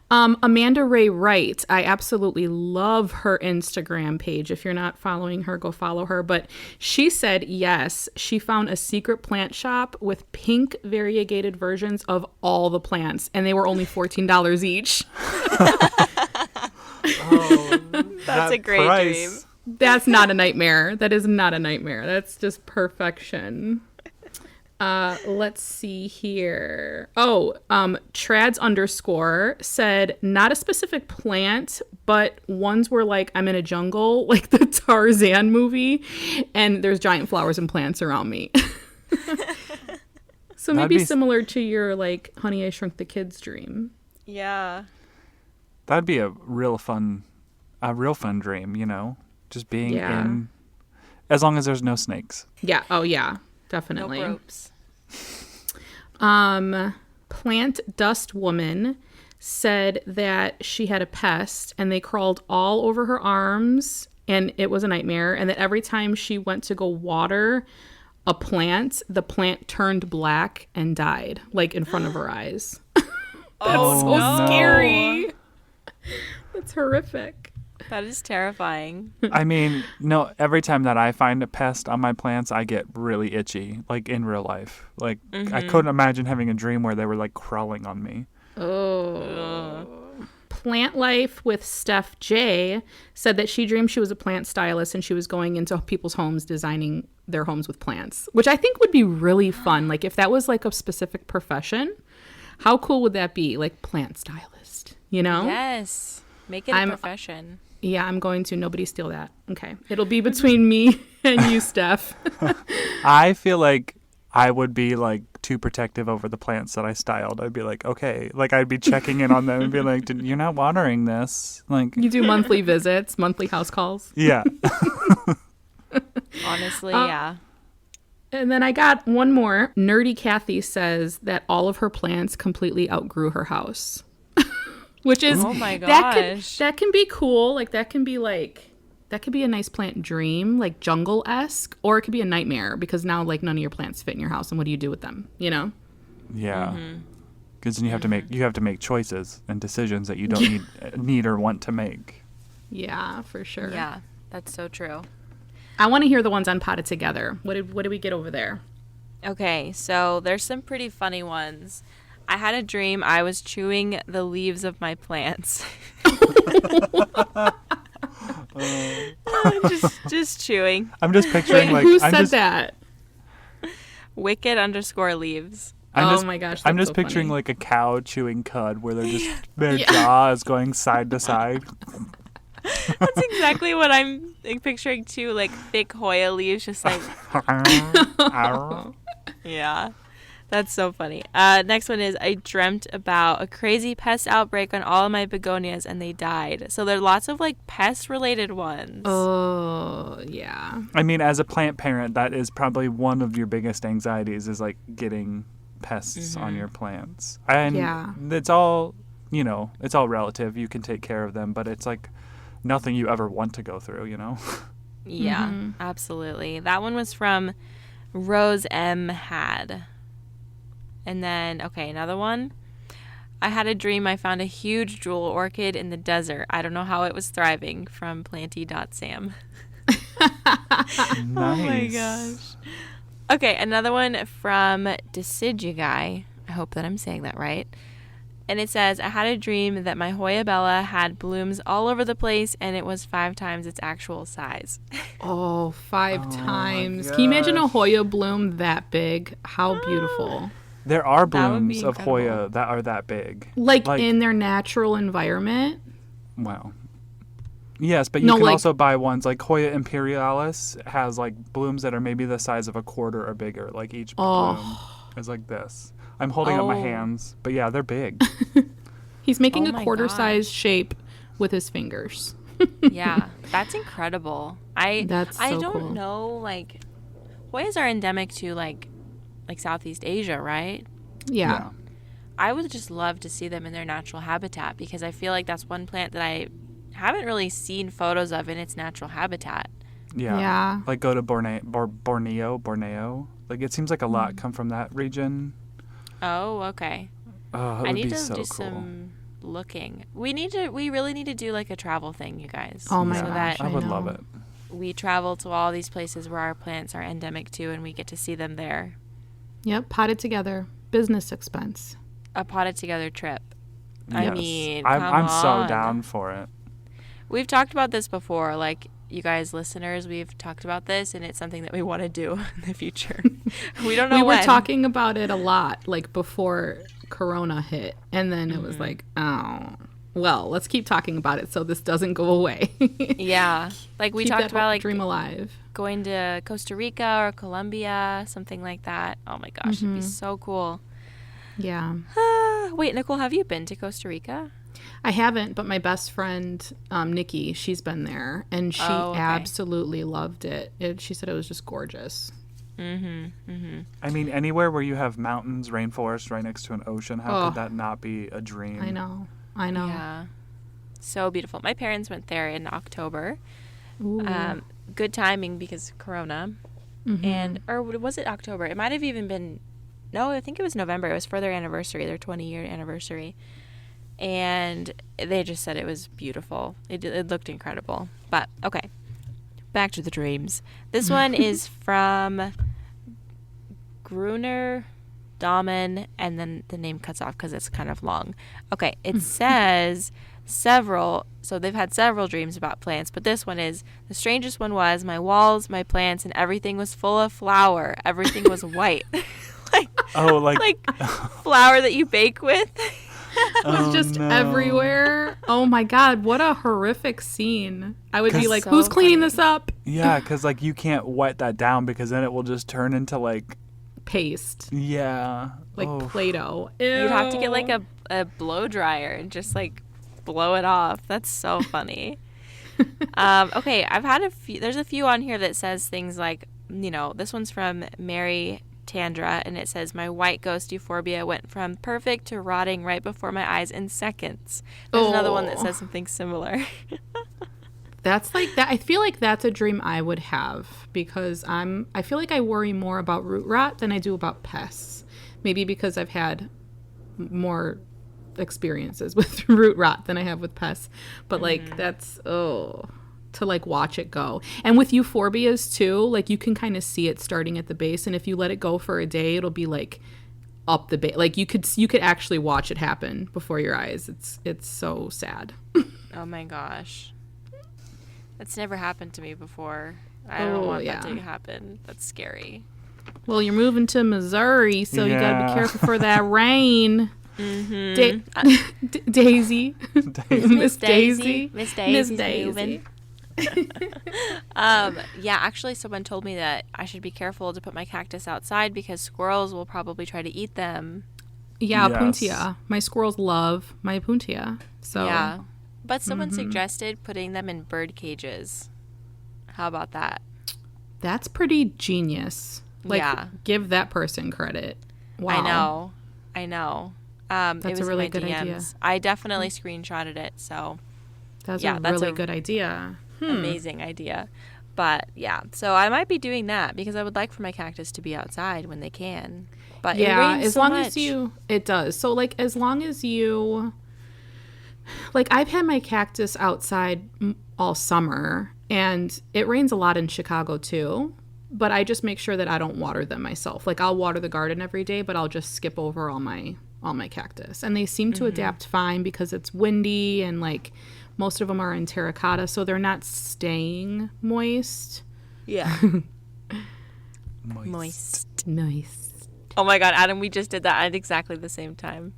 Amanda Ray Wright, I absolutely love her Instagram page. If you're not following her, go follow her. But she said, yes, she found a secret plant shop with pink variegated versions of all the plants, and they were only $14 each. That's a great dream. That's not a nightmare. That is not a nightmare. That's just perfection. Let's see here. Trads _ said not a specific plant, but ones were like, I'm in a jungle, like the Tarzan movie, and there's giant flowers and plants around me. So maybe similar to your like Honey, I Shrunk the Kids dream. Yeah. That'd be a real fun dream, you know, just being in, as long as there's no snakes. Yeah. Oh yeah. Definitely. No ropes. Plant Dust Woman said that she had a pest and they crawled all over her arms and it was a nightmare. And that every time she went to go water a plant, the plant turned black and died, like in front of her eyes. That's so scary. That's horrific. That is terrifying. I mean, no, every time that I find a pest on my plants, I get really itchy, like in real life. Like, I couldn't imagine having a dream where they were like crawling on me. Oh. Plant Life with Steph J said that she dreamed she was a plant stylist and she was going into people's homes designing their homes with plants, which I think would be really fun. Like, if that was like a specific profession, how cool would that be? Like, plant stylist, you know? Yes. Make it a profession. Yeah, I'm going to. Nobody steal that. Okay. It'll be between me and you, Steph. I feel like I would be like too protective over the plants that I styled. I'd be like, okay, like I'd be checking in on them and be like, you're not watering this. Like, You do monthly visits, monthly house calls. yeah. Honestly, yeah. And then I got one more. Nerdy Kathy says that all of her plants completely outgrew her house. Which is, oh my gosh. That can be cool. Like, that can be a nice plant dream, like jungle-esque, or it could be a nightmare because now, like, none of your plants fit in your house, and what do you do with them, you know? Yeah. Because then you have to make choices and decisions that you don't need or want to make. Yeah, for sure. Yeah, that's so true. I want to hear the ones on Potted Together. What did we get over there? Okay, so there's some pretty funny ones. I had a dream I was chewing the leaves of my plants. just chewing. I'm just picturing like who said that? Wicked_leaves. Oh my gosh! I'm just so picturing funny. like a cow chewing cud, where their jaw is going side to side. That's exactly what I'm picturing too, like thick Hoya leaves, just like. Yeah. That's so funny. Next one is I dreamt about a crazy pest outbreak on all of my begonias and they died. So there are lots of like pest related ones. Oh, yeah. I mean, as a plant parent, that is probably one of your biggest anxieties is like getting pests on your plants. And it's all, it's all relative. You can take care of them, but it's like nothing you ever want to go through, Yeah, absolutely. That one was from Rose M. Had. And then, okay, another one. I had a dream I found a huge jewel orchid in the desert. I don't know how it was thriving, from planty.sam. Nice. Oh my gosh. Okay, another one from Deciduguy. I hope that I'm saying that right. And it says, I had a dream that my Hoya Bella had blooms all over the place and it was 5 times its actual size. Oh, 5 times. Can you imagine a Hoya bloom that big? How beautiful. There are blooms of Hoya that are that big. Like in their natural environment? Wow. Yes, but you can also buy ones like Hoya Imperialis has like blooms that are maybe the size of a quarter or bigger. Like each bloom is like this. I'm holding up my hands, but yeah, they're big. He's making a quarter-sized shape with his fingers. Yeah, that's incredible. That's so I don't cool. know, like, Hoyas are endemic to like Southeast Asia, right? Yeah. I would just love to see them in their natural habitat because I feel like that's one plant that I haven't really seen photos of in its natural habitat. Yeah. Like go to Borneo. Like it seems like a lot come from that region. Oh, okay. Oh, I need to do some looking. We really need to do like a travel thing, you guys. Oh my so gosh, that I would love it. we travel to all these places where our plants are endemic to and we get to see them there. Yep, potted together. Business expense. A potted together trip. Yes. I mean, I'm so on. down for it. We've talked about this before, like you guys listeners, we've talked about this and it's something that we want to do in the future. We don't know We when. were talking about it a lot, like before Corona hit, and then it was like, oh, well, let's keep talking about it so this doesn't go away. Yeah, like we Keep talked that about like dream alive. going to Costa Rica or Colombia, something like that. Oh my gosh, it'd be so cool. Yeah. Wait, Nicole, have you been to Costa Rica? I haven't, but my best friend, Nikki, she's been there, and she absolutely loved it. She said it was just gorgeous. I mean, anywhere where you have mountains, rainforest right next to an ocean, how could that not be a dream? I know. Yeah. So beautiful. My parents went there in October. Ooh. Good timing because Corona. Or was it October? It might have even been, no, I think it was November. It was for their anniversary, their 20-year anniversary. And they just said it was beautiful. It looked incredible. But, okay, back to the dreams. This one is from Gruner Dahmen, and then the name cuts off because it's kind of long. Okay, it says so they've had several dreams about plants, but this one is, the strangest one was, my walls, my plants, and everything was full of flour. Everything was white. like flour that you bake with. It was just everywhere. Oh my God, what a horrific scene. I would be like, so who's cleaning funny. this up? Yeah, because like you can't wet that down because then it will just turn into like Paste. Yeah. Like Play-Doh. You'd have to get like a blow dryer and just like blow it off. That's so funny. Okay, I've had there's a few on here that says things like, this one's from Mary Tandra, and it says, my white ghost euphorbia went from perfect to rotting right before my eyes in seconds. There's another one that says something similar. That's like that. I feel like that's a dream I would have because I feel like I worry more about root rot than I do about pests. Maybe because I've had more experiences with root rot than I have with pests. But like that's to like watch it go. And with euphorbias too, like you can kind of see it starting at the base, and if you let it go for a day, it'll be like up the base. Like you could actually watch it happen before your eyes. It's so sad. Oh my gosh. That's never happened to me before. I don't want that to happen. That's scary. Well, you're moving to Missouri, so you gotta be careful for that rain. Daisy. Miss Daisy. Miss Daisy. Yeah, actually someone told me that I should be careful to put my cactus outside because squirrels will probably try to eat them. Yeah, Yes. Puntia. My squirrels love my Puntia. So Yeah. But someone suggested putting them in bird cages. How about that? that's pretty genius. Like, give that person credit. Wow. I know. That's it was a really in my good DMs. idea. I definitely screenshotted it, so That's yeah, a that's really a- good idea. amazing idea. But yeah, so I might be doing that because I would like for my cactus to be outside when they can. But it rains as so long much. as it does. So like as long as you, like I've had my cactus outside all summer, and it rains a lot in Chicago too. But I just make sure that I don't water them myself. Like I'll water the garden every day, but I'll just skip over all my cactus, and they seem to adapt fine because it's windy and like most of them are in terracotta, so they're not staying moist. Yeah. Moist. Moist. Oh my god, Adam, we just did that at exactly the same time.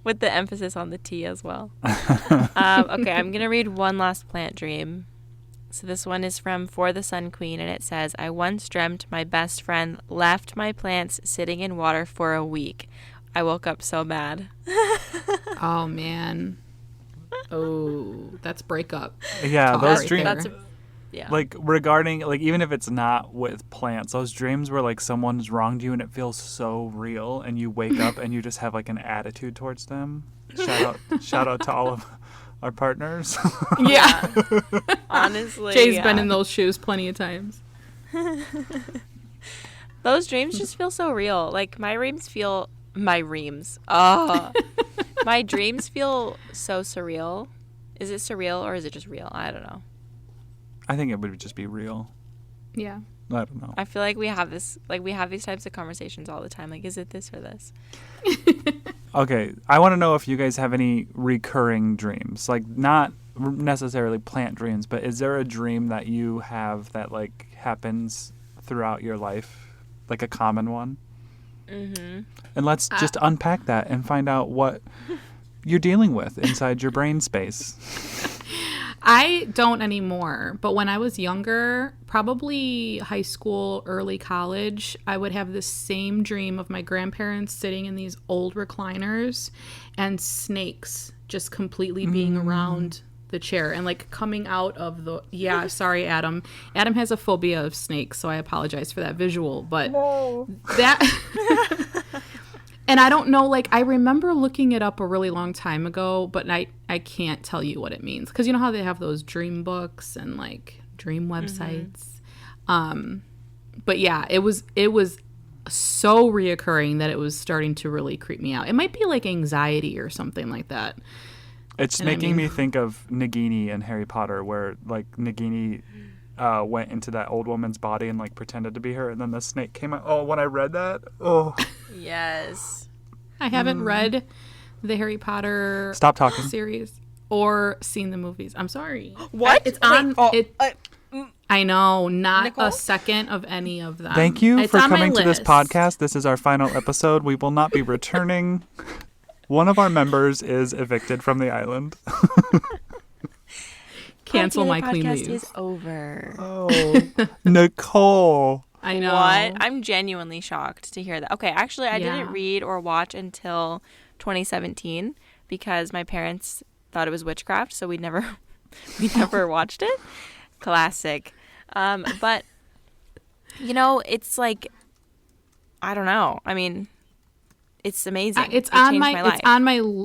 With the emphasis on the T as well. Okay, I'm going to read one last plant dream. So this one is from For the Sun Queen, and it says, I once dreamt my best friend left my plants sitting in water for a week. I woke up so mad. Oh man. Oh, that's breakup. Yeah, talk those right dreams. there. Yeah. Like regarding, like even if it's not with plants, those dreams where like someone's wronged you and it feels so real, and you wake up and you just have like an attitude towards them. Shout out to all of our partners. Yeah. Honestly. Jay's been in those shoes plenty of times. Those dreams just feel so real. Like my dreams feel my dreams feel so surreal. Is it surreal or is it just real? I don't know. I think it would just be real. Yeah. I don't know. I feel like we have these types of conversations all the time. Like, is it this or this? Okay, I want to know if you guys have any recurring dreams, like not necessarily plant dreams, but is there a dream that you have that like happens throughout your life, like a common one? Mm-hmm. And let's just unpack that and find out what you're dealing with inside your brain space. I don't anymore, but when I was younger, probably high school, early college, I would have this same dream of my grandparents sitting in these old recliners and snakes just completely being around the chair and like coming out of the sorry Adam has a phobia of snakes, so I apologize for that visual, but that and I don't know, like I remember looking it up a really long time ago, but I can't tell you what it means, because you know how they have those dream books and like dream websites. But yeah, it was so reoccurring that it was starting to really creep me out. It might be like anxiety or something like that. It's making me think of Nagini in Harry Potter, where like Nagini went into that old woman's body and like pretended to be her, and then the snake came out. Oh, when I read that, Yes. I haven't read the Harry Potter Stop talking. series or seen the movies. I'm sorry. What? It's on Wait, I know, not Nicole? a second of any of them. Thank you It's for on my coming to this list. podcast. This is our final episode. We will not be returning. One of our members is evicted from the island. Cancel my clean podcast leave. is over. Oh, Nicole. I know. What? I'm genuinely shocked to hear that. Okay, actually, I Yeah. didn't read or watch until 2017 because my parents thought it was witchcraft, so we never watched it. Classic. But you know, it's like, I don't know. I mean, it's amazing. It's It on changed my life.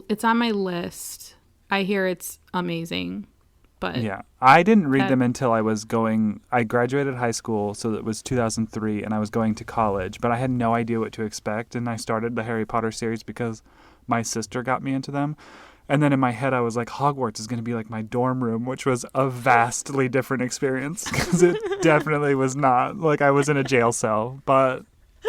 it's on my list. I hear it's amazing. But Yeah, I didn't read them until I graduated high school, so it was 2003, and I was going to college, but I had no idea what to expect, and I started the Harry Potter series because my sister got me into them. And then in my head, I was like, Hogwarts is going to be like my dorm room, which was a vastly different experience, because it definitely was not. Like, I was in a jail cell, but,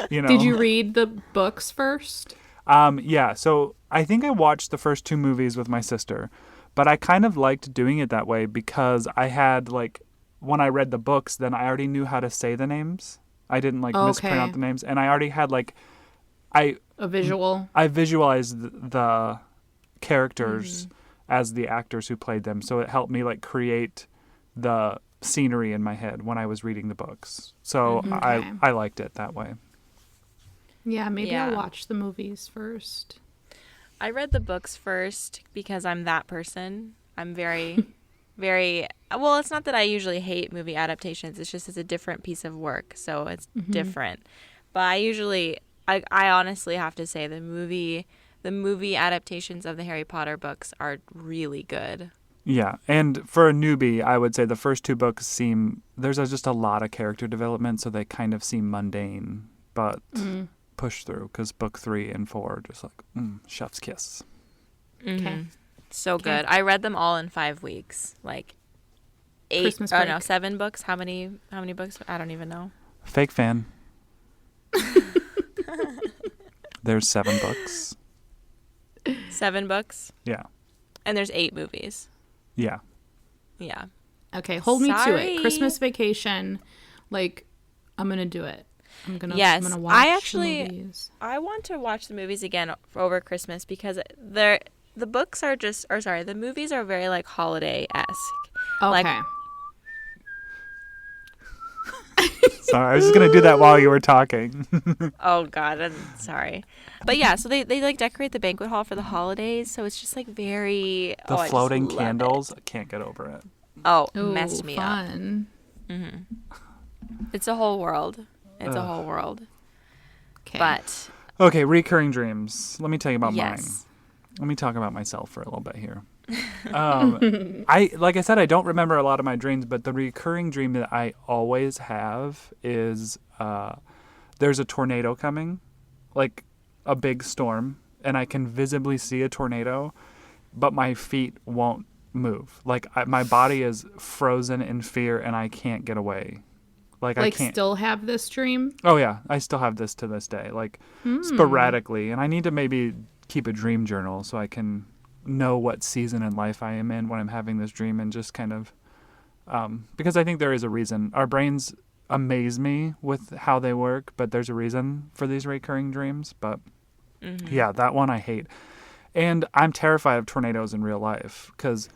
you know. Did you read the books first? Yeah, so I think I watched the first 2 movies with my sister. But I kind of liked doing it that way because I had, like, when I read the books, then I already knew how to say the names. I didn't, like, mispronounce the names. And I already had, like, A visual? I visualized the characters as the actors who played them. So it helped me, like, create the scenery in my head when I was reading the books. So I liked it that way. Yeah, maybe Yeah. I'll watch the movies first. I read the books first because I'm that person. I'm very, very, well, it's not that I usually hate movie adaptations. It's just it's a different piece of work. So it's different. But I honestly have to say the movie adaptations of the Harry Potter books are really good. Yeah, and for a newbie, I would say the first 2 books there's just a lot of character development, so they kind of seem mundane, but push through, because book 3 and 4 are just like, chef's kiss. Okay. So good. I read them all in 5 weeks. Like 8, Christmas break. 7 books. How many books? I don't even know. Fake fan. There's 7 books. 7 books? Yeah. And there's 8 movies. Yeah. Yeah. Okay, hold me to Sorry. it. Christmas Vacation, like, I'm going to do it. I'm gonna watch I the movies. I want to watch the movies again over Christmas because the movies are very like holiday-esque. Okay. Like, Sorry, I was just going to do that while you were talking. oh God, I'm sorry. But yeah, so they like decorate the banquet hall for the holidays, so it's just like very The I just floating love candles, it. I can't get over it. Oh, Ooh, messed me fun. up. It's a whole world. It's a whole world. Okay. But Okay, recurring dreams. Let me tell you about mine. yes. Let me talk about myself for a little bit here. Like I said, I don't remember a lot of my dreams, but the recurring dream that I always have is there's a tornado coming, like a big storm, and I can visibly see a tornado, but my feet won't move. Like my body is frozen in fear, and I can't get away. Like I can't. Still have this dream? Oh yeah, I still have this to this day, like sporadically, and I need to maybe keep a dream journal so I can know what season in life I am in when I'm having this dream, and just kind of because I think there is a reason. Our brains amaze me with how they work, but there's a reason for these recurring dreams. But yeah, that one I hate, and I'm terrified of tornadoes in real life because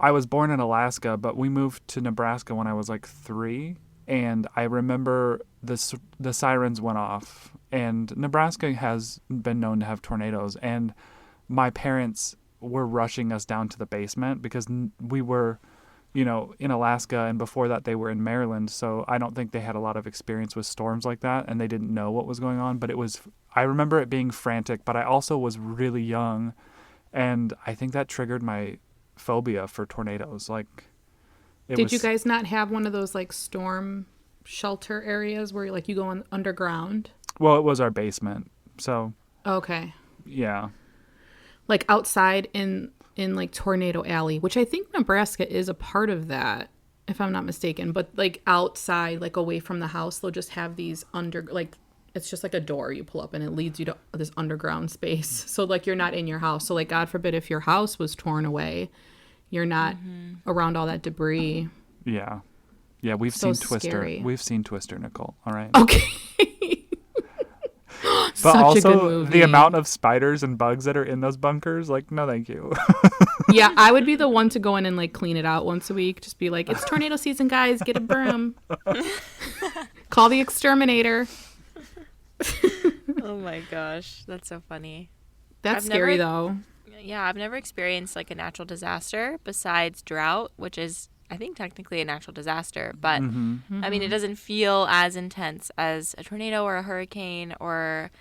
I was born in Alaska, but we moved to Nebraska when I was like 3. And I remember the sirens went off, and Nebraska has been known to have tornadoes. And my parents were rushing us down to the basement because we were, you know, in Alaska, and before that they were in Maryland. So I don't think they had a lot of experience with storms like that, and they didn't know what was going on. But I remember it being frantic, but I also was really young, and I think that triggered my phobia for tornadoes. Like, Did you guys not have one of those like storm shelter areas where like you go underground? Well, it was our basement, so Okay. yeah. Like outside in like Tornado Alley, which I think Nebraska is a part of that, if I'm not mistaken. But like outside, like away from the house, they'll just have these it's just like a door you pull up and it leads you to this underground space. So like you're not in your house. So like God forbid if your house was torn away, you're not around all that debris. Yeah. Yeah, we've So seen Twister. scary. We've seen Twister, Nicole. All right. Okay. But Such a good also movie. the amount of spiders and bugs that are in those bunkers, like, no thank you. Yeah, I would be the one to go in and like clean it out once a week. Just be like, it's tornado season, guys. Get a broom. Call the exterminator. Oh my gosh, that's so funny. That's I've scary never- though. Yeah, I've never experienced like a natural disaster besides drought, which is I think technically a natural disaster, but I mean it doesn't feel as intense as a tornado or a hurricane or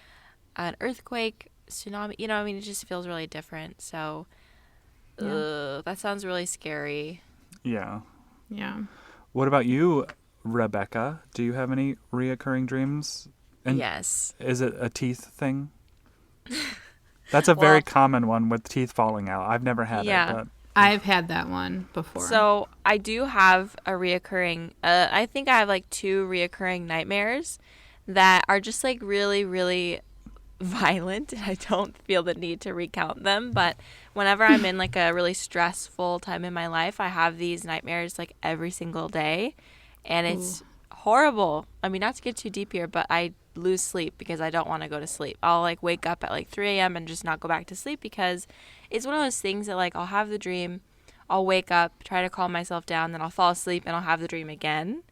an earthquake, tsunami. You know, I mean it just feels really different. So that sounds really scary. Yeah. Yeah. What about you, Rebecca? Do you have any reoccurring dreams? And Yes. is it a teeth thing? That's a very Well- common one with teeth falling out. I've never had Yeah. it, but I've had that one before. So I do have a reoccurring. I think I have like 2 reoccurring nightmares that are just like really, really violent, and I don't feel the need to recount them. But whenever I'm in like a really stressful time in my life, I have these nightmares like every single day, and it's horrible. I mean, not to get too deep here, but I lose sleep because I don't want to go to sleep. I'll like wake up at like 3 a.m. and just not go back to sleep because it's one of those things that like I'll have the dream, I'll wake up, try to calm myself down, then I'll fall asleep and I'll have the dream again.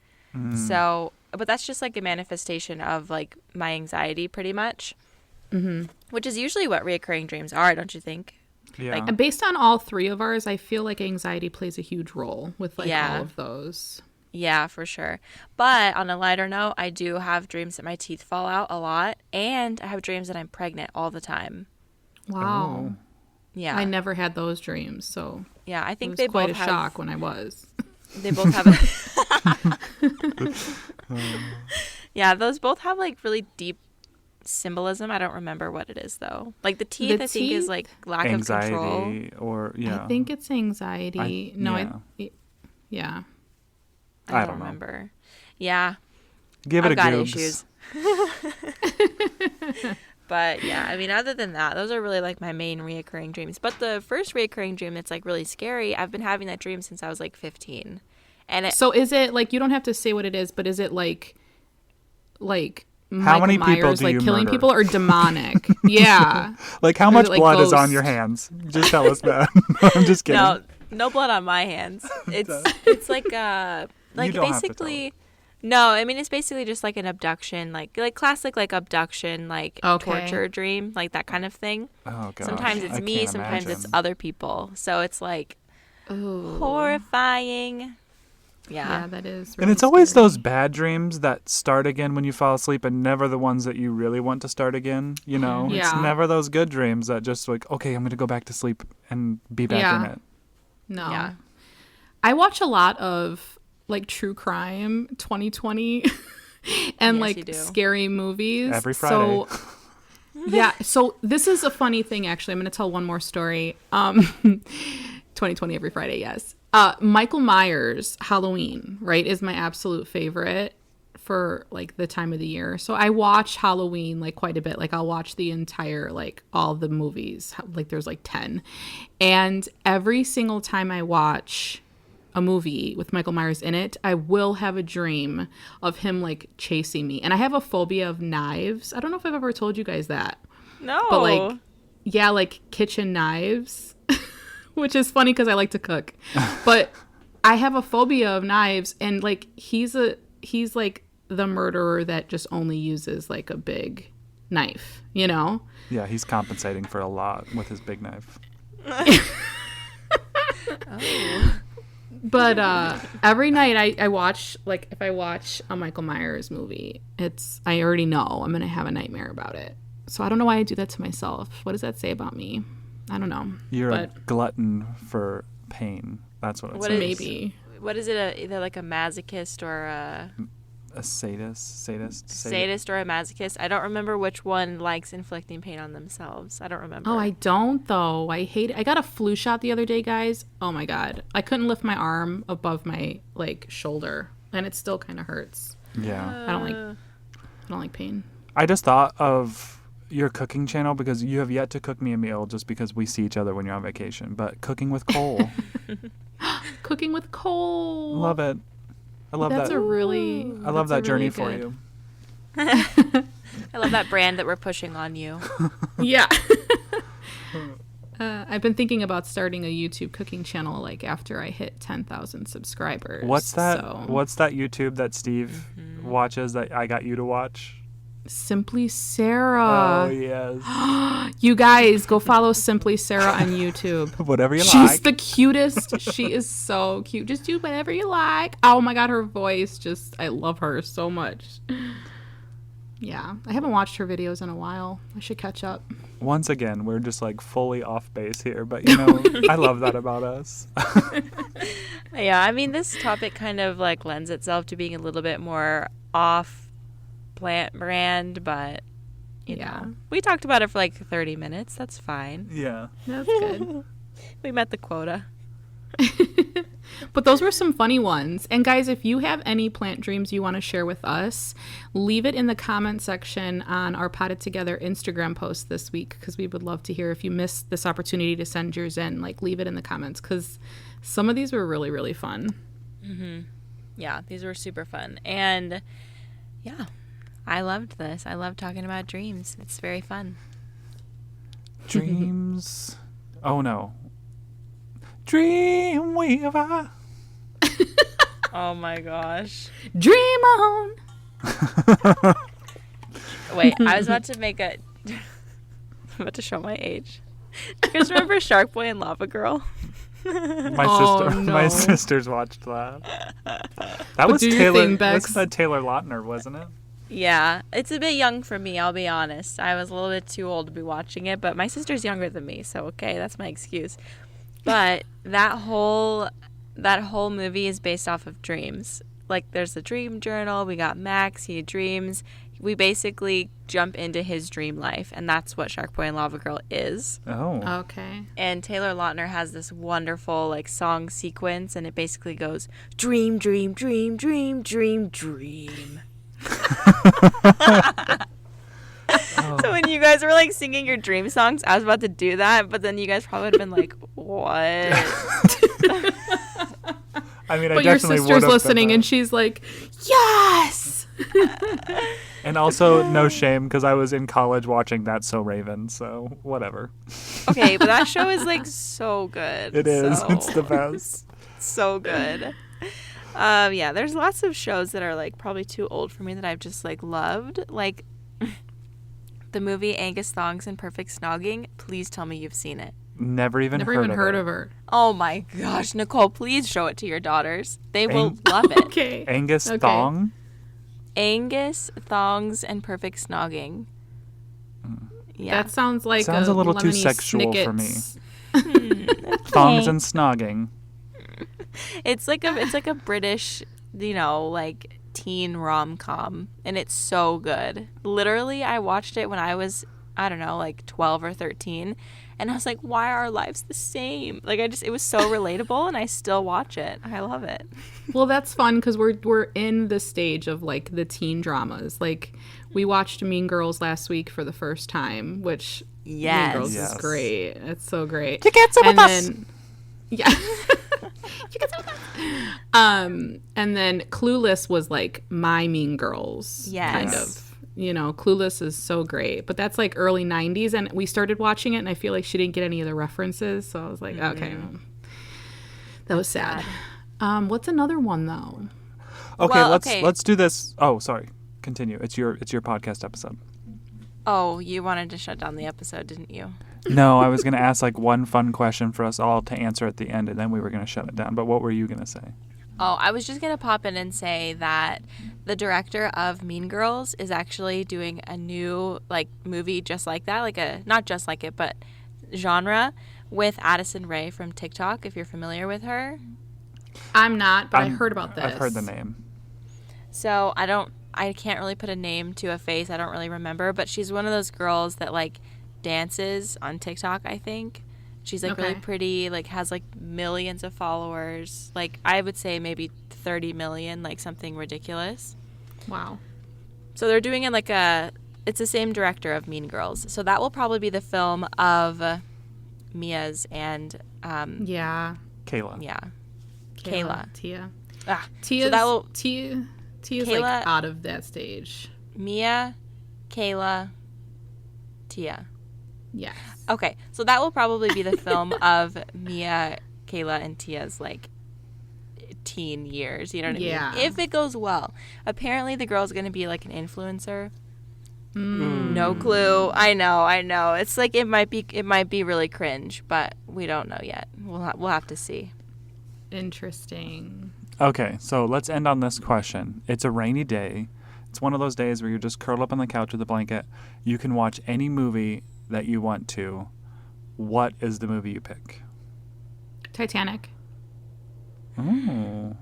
So, but that's just like a manifestation of like my anxiety pretty much, which is usually what reoccurring dreams are, don't you think? yeah. Like, And based on all 3 of ours, I feel like anxiety plays a huge role with like Yeah. all of those. Yeah, for sure. But on a lighter note, I do have dreams that my teeth fall out a lot, and I have dreams that I'm pregnant all the time. Wow. Yeah. I never had those dreams, so Yeah, I it think was they quite both a have shock when I was. they both have Yeah, those both have like really deep symbolism. I don't remember what it is though. Like the teeth The I think is teeth? like lack of control. Anxiety or yeah. I think it's anxiety. Yeah. I I don't don't know. remember. Yeah, Give it I've a got goobs. issues. But yeah, I mean, other than that, those are really like my main reoccurring dreams. But the first reoccurring dream that's like really scary, I've been having that dream since I was like 15. And it, So is it like, you don't have to say what it is, but is it like How Michael many people Myers, do like you killing murder? people, or demonic? Yeah. Like, how Or is much it, like, blood is on ghosts? your hands? Just tell us that. I'm just kidding. no blood on my hands. It's like You don't have to basically. No, I mean it's basically just like an abduction, like classic like abduction, like Okay. torture dream, like that kind of thing. Oh, gosh. Sometimes it's I me, can't sometimes it's imagine. other people. So it's like Ooh. horrifying. Yeah, Yeah. that is. And Really it's always scary. those bad dreams that start again when you fall asleep and never the ones that you really want to start again, you know? It's Yeah. never those good dreams that just like, okay, I'm going to go back to sleep and be back in Yeah. it. No. Yeah. I watch a lot of like true crime 2020 and Yes, you like do. scary movies. Every Friday. So yeah, so this is a funny thing actually. I'm going to tell one more story. 2020 every Friday, yes. Michael Myers Halloween, right, is my absolute favorite for like the time of the year. So I watch Halloween like quite a bit. Like I'll watch the entire, like all the movies, like there's like 10. And every single time I watch a movie with Michael Myers in it, I will have a dream of him like chasing me. And I have a phobia of knives. I don't know if I've ever told you guys that. No. But like, yeah, like kitchen knives, which is funny because I like to cook. But I have a phobia of knives, and like he's like the murderer that just only uses like a big knife, you know? Yeah, he's compensating for a lot with his big knife. Oh. But every night I watch, like, if I watch a Michael Myers movie, I already know I'm going to have a nightmare about it. So I don't know why I do that to myself. What does that say about me? I don't know. You're a glutton for pain. That's what it says. Maybe. What is it? Either like a masochist or a sadist or a masochist. I don't remember which one likes inflicting pain on themselves. I don't remember. Oh, I don't, though. I hate it. I got a flu shot the other day, guys. Oh my God. I couldn't lift my arm above my like shoulder, and it still kind of hurts. Yeah. I don't like pain. I just thought of your cooking channel because you have yet to cook me a meal just because we see each other when you're on vacation. But Cooking with Cole. Cooking with Cole. Love it. I love That's that. I love that journey for you. I love that brand that we're pushing on you. Yeah. I've been thinking about starting a YouTube cooking channel like after I hit 10,000 subscribers. What's that? What's that YouTube that Steve watches that I got you to watch? Simply Sarah. Oh, yes. You guys go follow Simply Sarah on YouTube. Whatever you like. She's the cutest. She is so cute. Just do whatever you like. Oh my God, her voice I love her so much. Yeah, I haven't watched her videos in a while. I should catch up. Once again, we're just like fully off base here, but you know, I love that about us. Yeah, I mean, this topic kind of like lends itself to being a little bit more off plant brand, but you know, we talked about it for like 30 minutes. That's fine. Yeah. That's good. We met the quota. But those were some funny ones. And guys, if you have any plant dreams you want to share with us, leave it in the comment section on our Potted Together Instagram post this week, because we would love to hear. If you missed this opportunity to send yours in, like, leave it in the comments, because some of these were really, really fun. Mm-hmm. Yeah, these were super fun. And yeah, I loved this. I love talking about dreams. It's very fun. Dreams. Oh no. Dreamweaver. Oh my gosh. Dream on. Wait, I was about to I'm about to show my age. Do you guys remember Shark Boy and Lava Girl? My sisters watched that. That was Taylor. That's Taylor Lautner, wasn't it? Yeah, it's a bit young for me, I'll be honest. I was a little bit too old to be watching it, but my sister's younger than me, so okay, that's my excuse. But that whole movie is based off of dreams. Like, there's the dream journal. We got Max. He dreams. We basically jump into his dream life, and that's what Shark Boy and Lava Girl is. Oh. Okay. And Taylor Lautner has this wonderful, like, song sequence, and it basically goes, dream, dream, dream, dream, dream, dream. So when you guys were like singing your dream songs, I was about to do that, but then you guys probably would have been like, what? I mean, but your sister's listening and she's like, yes. And also, no shame, because I was in college watching That's So Raven, so whatever. Okay, but that show is like so good. It is. It's the best. So good. Yeah, there's lots of shows that are like probably too old for me that I've just like loved. Like the movie Angus Thongs and Perfect Snogging. Please tell me you've seen it. Never even heard of her. Oh my gosh, Nicole, please show it to your daughters. They will love it. Okay. Angus Thong? Angus Thongs and Perfect Snogging. Yeah. That sounds like a little too sexual for me. Thongs and snogging. It's like a British, you know, like teen rom-com, and it's so good. Literally, I watched it when I was, I don't know, like 12 or 13, and I was like, why are our lives the same? Like, it was so relatable, and I still watch it. I love it. Well, that's fun because we're in the stage of like the teen dramas. Like, we watched Mean Girls last week for the first time, which Mean Girls is great. It's so great. You get some with us. Yeah. You get some with us. And then Clueless was like my Mean Girls, kind of. You know, Clueless is so great, but that's like early 90s, and we started watching it, and I feel like she didn't get any of the references, so I was like, okay, that was sad. What's another one though? Okay, let's do this. Oh, sorry. Continue. It's your podcast episode. Oh, you wanted to shut down the episode, didn't you? No, I was going to ask like one fun question for us all to answer at the end, and then we were going to shut it down. But what were you going to say? Oh, I was just going to pop in and say that the director of Mean Girls is actually doing a new like movie just like that, like a not just like it, but genre with Addison Rae from TikTok, if you're familiar with her. I'm not, but I heard about this. I've heard the name. So I can't really put a name to a face. I don't really remember, but she's one of those girls that like dances on TikTok, I think. She's like really pretty, like has like millions of followers. Like I would say maybe 30 million, like something ridiculous. Wow. So they're doing it like it's the same director of Mean Girls. So that will probably be the film of Mia's and yeah. Kayla. Yeah. Tia. Tia's Tia's Kayla, like out of that stage. Mia, Kayla, Tia. Yes. Okay, so that will probably be the film of Mia, Kayla, and Tia's like teen years. You know what I mean? If it goes well. Apparently, the girl's gonna be like an influencer. No clue. I know. It's like it might be really cringe, but we don't know yet. We'll have to see. Interesting. Okay, so let's end on this question. It's a rainy day. It's one of those days where you're just curled up on the couch with a blanket. You can watch any movie that you want to. What is the movie you pick? Titanic. Ooh.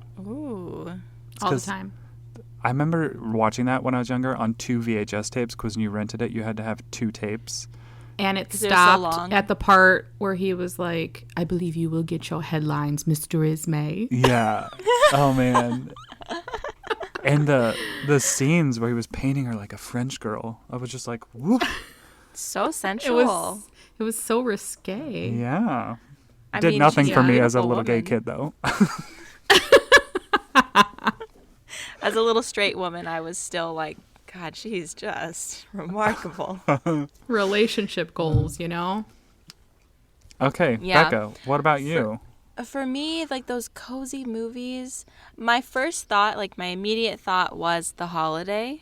All the time. I remember watching that when I was younger on 2 VHS tapes because when you rented it, you had to have 2 tapes. And it 'Cause it was so stopped long. at the part where he was like, I believe you will get your headlines, Mr. Ismay. Yeah. Oh, man. And the scenes where he was painting her like a French girl, I was just like, whoop. So sensual. It was so risque. Yeah. I Did mean, nothing she's for a me as a beautiful little gay woman. kid, though. As a little straight woman, I was still like, God, she's just remarkable. Relationship goals, you know? Okay, Yeah. Becca, what about you? For me, like those cozy movies, my first thought, like my immediate thought was The Holiday.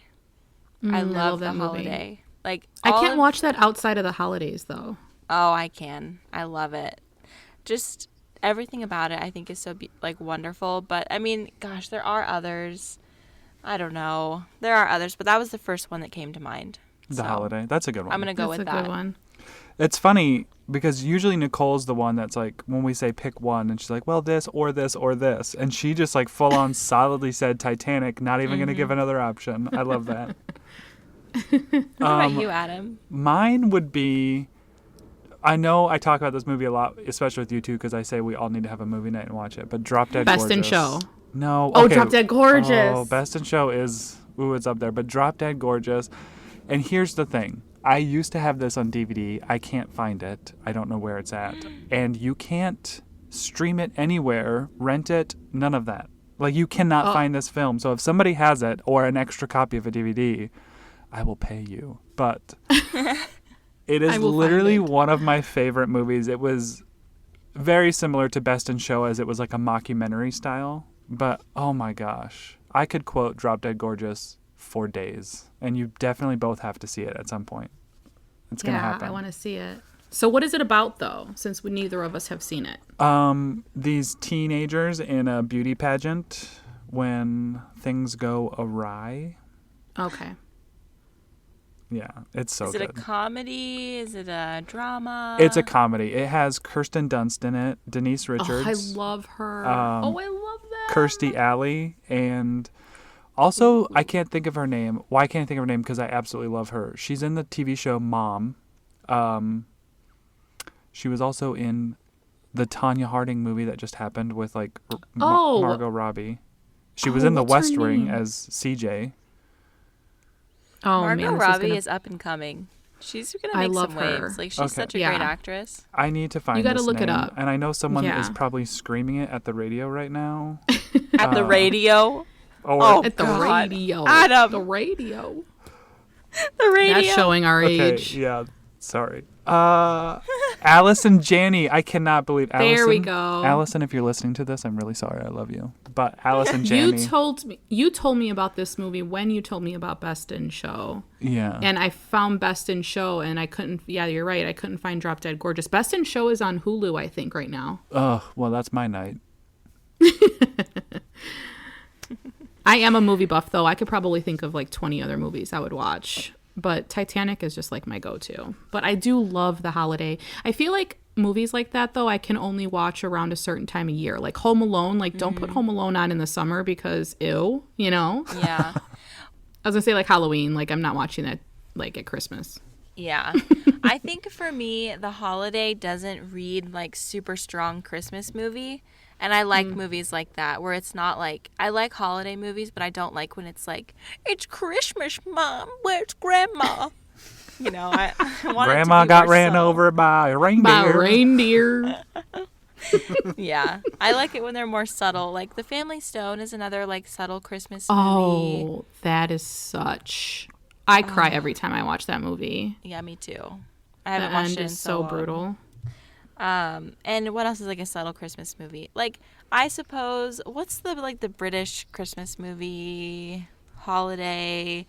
I love The that movie. Holiday. Like I all can't of- watch that outside of the holidays, though. Oh, I can. I love it. Just everything about it, I think, is so like wonderful. But I mean, gosh, there are others. I don't know. There are others, but that was the first one that came to mind. The So, Holiday. That's a good one. I'm gonna go That's with a that. good one. It's funny because usually Nicole's the one that's like, when we say pick one, and she's like, well, this or this or this. And she just like full on solidly said Titanic, not even going to give another option. I love that. What about you, Adam? Mine would be, I know I talk about this movie a lot, especially with you two, because I say we all need to have a movie night and watch it. But Drop Dead Best Gorgeous. in Show. No. Oh, okay. Drop Dead Gorgeous. Oh, Best in Show is, it's up there. But Drop Dead Gorgeous. And here's the thing. I used to have this on DVD. I can't find it. I don't know where it's at. And you can't stream it anywhere, rent it, none of that. Like, you cannot find this film. So if somebody has it or an extra copy of a DVD, I will pay you. But it is I will find literally it. one of my favorite movies. It was very similar to Best in Show as it was like a mockumentary style. But, oh my gosh. I could quote Drop Dead Gorgeous for days. And you definitely both have to see it at some point. It's going to happen. I want to see it. So what is it about, though, since neither of us have seen it? These teenagers in a beauty pageant when things go awry. Okay. Yeah, it's so Is good. it a comedy? Is it a drama? It's a comedy. It has Kirsten Dunst in it, Denise Oh, Richards, I love her. Um, I love that. Kirstie Alley, and also I can't think of her name. Why can't I think of her name? Because I absolutely love her. She's in the TV show Mom. She was also in the Tanya Harding movie that just happened with like Oh. Margot Robbie. She was Oh, in The what's her West Wing name? as CJ. Oh, Margot man, this Robbie gonna- is up and coming. She's gonna I make love some her. waves. Like she's Okay. such a Yeah. great actress. I need to find. You gotta this look it name, up. and I know someone is Yeah. probably screaming it at the radio right now. At the radio. Or Oh, At the God. radio. Adam. The radio. The radio. That's showing our okay, age. yeah, sorry. Alice and Janney. I cannot believe Allison. There we go. Allison, if you're listening to this, I'm really sorry. I love you. But Alice and Janney. You told me about this movie when you told me about Best in Show. Yeah. And I found Best in Show and I couldn't. Yeah, you're right. I couldn't find Drop Dead Gorgeous. Best in Show is on Hulu, I think, right now. Oh, well, that's my night. I am a movie buff, though. I could probably think of like 20 other movies I would watch. But Titanic is just like my go-to. But I do love the holiday. I feel like movies like that, though, I can only watch around a certain time of year. Like Home Alone. Like, don't put Home Alone on in the summer because, ew, you know? Yeah. I was going to say like Halloween. Like, I'm not watching that like at Christmas. Yeah. I think for me, the holiday doesn't read like super strong Christmas movie. And I like movies like that where it's not like, I like holiday movies, but I don't like when it's like, it's Christmas, Mom. Where's Grandma? You know, I want Grandma it to be got more ran subtle. over by a reindeer. By reindeer. Yeah. I like it when they're more subtle. Like The Family Stone is another like subtle Christmas movie. Oh, that is such... I cry every time I watch that movie. Yeah, me too. I The haven't watched end it in is so long. brutal. And what else is like a subtle Christmas movie? Like, I suppose, what's the like the British Christmas movie holiday?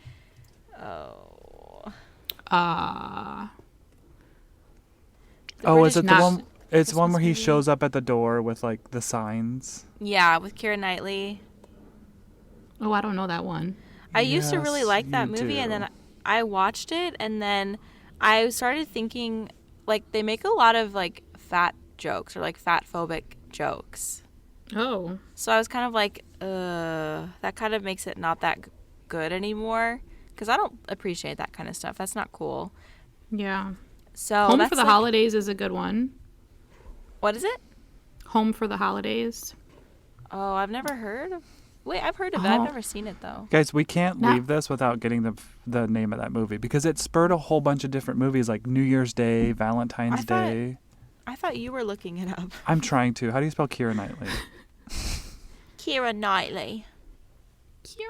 Oh, Is it the British one? It's one where he movie? shows up at the door with like the signs. Yeah, with Keira Knightley. Oh, I don't know that one. I used to really Yes, like that you movie, and do. then I watched it, and then I started thinking, like, they make a lot of like fat jokes or like fat phobic jokes. Oh. So I was kind of like, that kind of makes it not that good anymore, because I don't appreciate that kind of stuff. That's not cool. Yeah. So Home that's for the like- Holidays is a good one. What is it? Home for the Holidays. Oh, I've never heard of. Wait, I've heard of it. I've Oh. never seen it though. Guys, we can't Not- leave this without getting the name of that movie because it spurred a whole bunch of different movies like New Year's Day, Valentine's I thought- Day. I thought you were looking it up. I'm trying to. How do you spell Keira Knightley? Keira Knightley.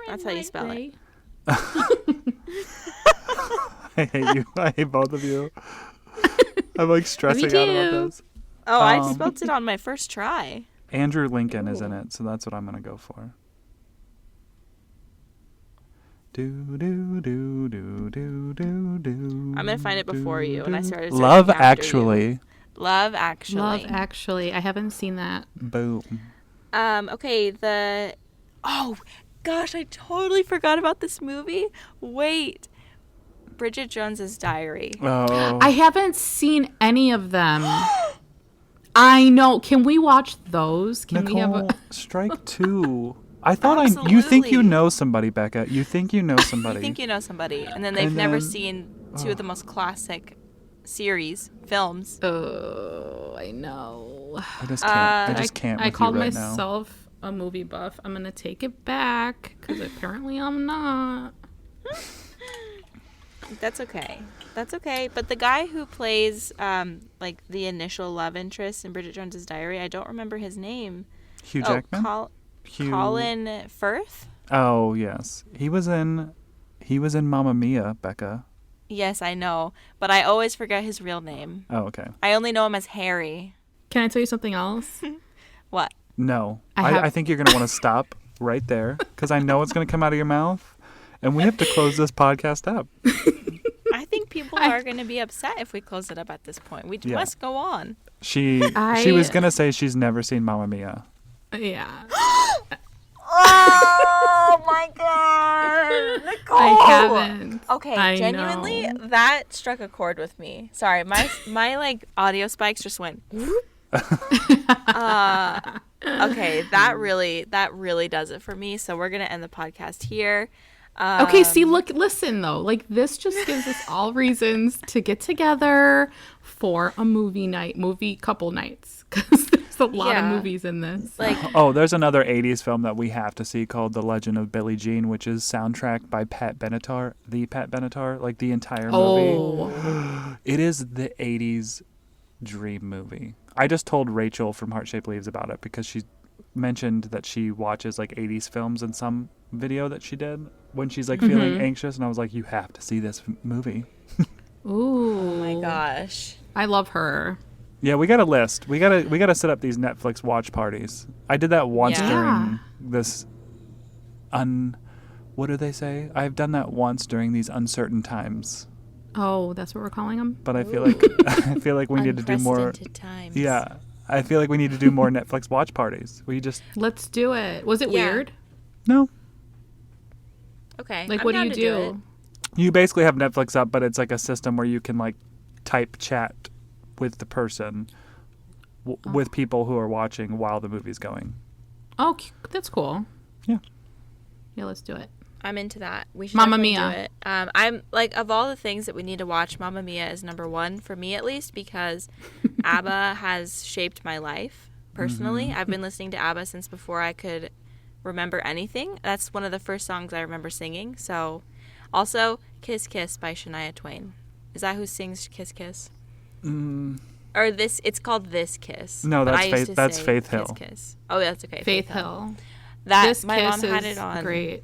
That's how you spell it. I hate you. I hate both of you. I'm like stressing out about too. this. Oh, I Um, spelled it on my first try. Andrew Lincoln is in it, so that's what I'm gonna go for. Do do do do do do do. I'm gonna find it before you, and I started searching Love after Actually. you. Love Actually. Love Actually. I haven't seen that. Boom. Okay, oh gosh, I totally forgot about this movie. Wait. Bridget Jones's Diary. Oh. I haven't seen any of them. I know. Can we watch those? Can Nicole, we have a... strike two. I thought you think you Absolutely. know somebody, Becca. You think you know somebody. You think you know somebody, and then they've And never then- seen two of the most classic films. Oh, I know. I just can't. I just can't I with called you right now. myself a movie buff. I'm going to take it back because apparently I'm not. That's okay. That's okay. But the guy who plays like the initial love interest in Bridget Jones's Diary, I don't remember his name. Hugh Jackman. Hugh- Colin Firth. Oh yes, he was in Mamma Mia, Becca. Yes, I know, but I always forget his real name. Oh okay. I only know him as Harry. Can I tell you something else? What? No, I I think you're gonna want to stop right there because I know it's gonna come out of your mouth, and we have to close this podcast up. I think people are going to be upset if we close it up at this point. We Yeah. must go on. She was gonna say she's never seen Mamma Mia. Yeah. Oh my god, Nicole! I haven't. Okay, I genuinely, know. that struck a chord with me. Sorry, my like audio spikes just went. Okay, that really does it for me. So we're gonna end the podcast here. Okay, see, listen though. Like this just gives us all reasons to get together for a movie couple nights because there's a lot of Yeah. movies in this. Like, Oh, there's another 80s film that we have to see called The Legend of Billie Jean, which is soundtracked by Pat Benatar, like the entire movie. Oh, It is the 80s dream movie. I just told Rachel from Heart Shaped Leaves about it because she mentioned that she watches like 80s films in some video that she did when she's like feeling anxious, and I was like, you have to see this movie. Ooh. Oh my gosh. I love her. Yeah, we got a list. We gotta set up these Netflix watch parties. I did that once Yeah. during this what do they say? I've done that once during these uncertain times. Oh, that's what we're calling them? But I feel like we need to do more. Unprecedented times. Yeah. I feel like we need to do more Netflix watch parties. We just Let's do it. Was it Yeah. weird? no. Okay. Like, I'm what do down you to do? it. You basically have Netflix up, but it's like a system where you can like type chat with the person with people who are watching while the movie's going. Oh, that's cool. Yeah. Yeah, let's do it. I'm into that. We should Mamma definitely Mia. do it. I'm like, of all the things that we need to watch, Mamma Mia is number one for me, at least, because ABBA has shaped my life personally. I've been listening to ABBA since before I could remember anything. That's one of the first songs I remember singing. So, also, Kiss Kiss by Shania Twain. Is that who sings Kiss Kiss? Or this? It's called This Kiss. No, but that's I used Faith- to that's say Faith Kiss Hill. Kiss. Oh, that's okay. Faith Hill. That This my Kiss mom had is it on great.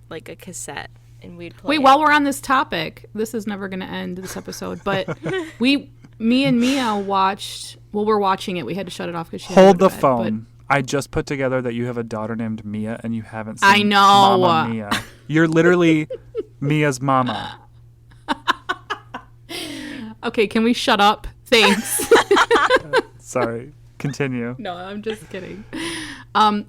like a cassette, and we'd play. Wait, it. while we're on this topic, this is never going to end this episode, but me and Mia watched, well, we're watching it. We had to shut it off because she had to Hold go the to bed, phone. I just put together that you have a daughter named Mia and you haven't seen I know. Mama Mia. You're literally Mia's mama. Okay, can we shut up? Thanks. Sorry. Continue. No, I'm just kidding.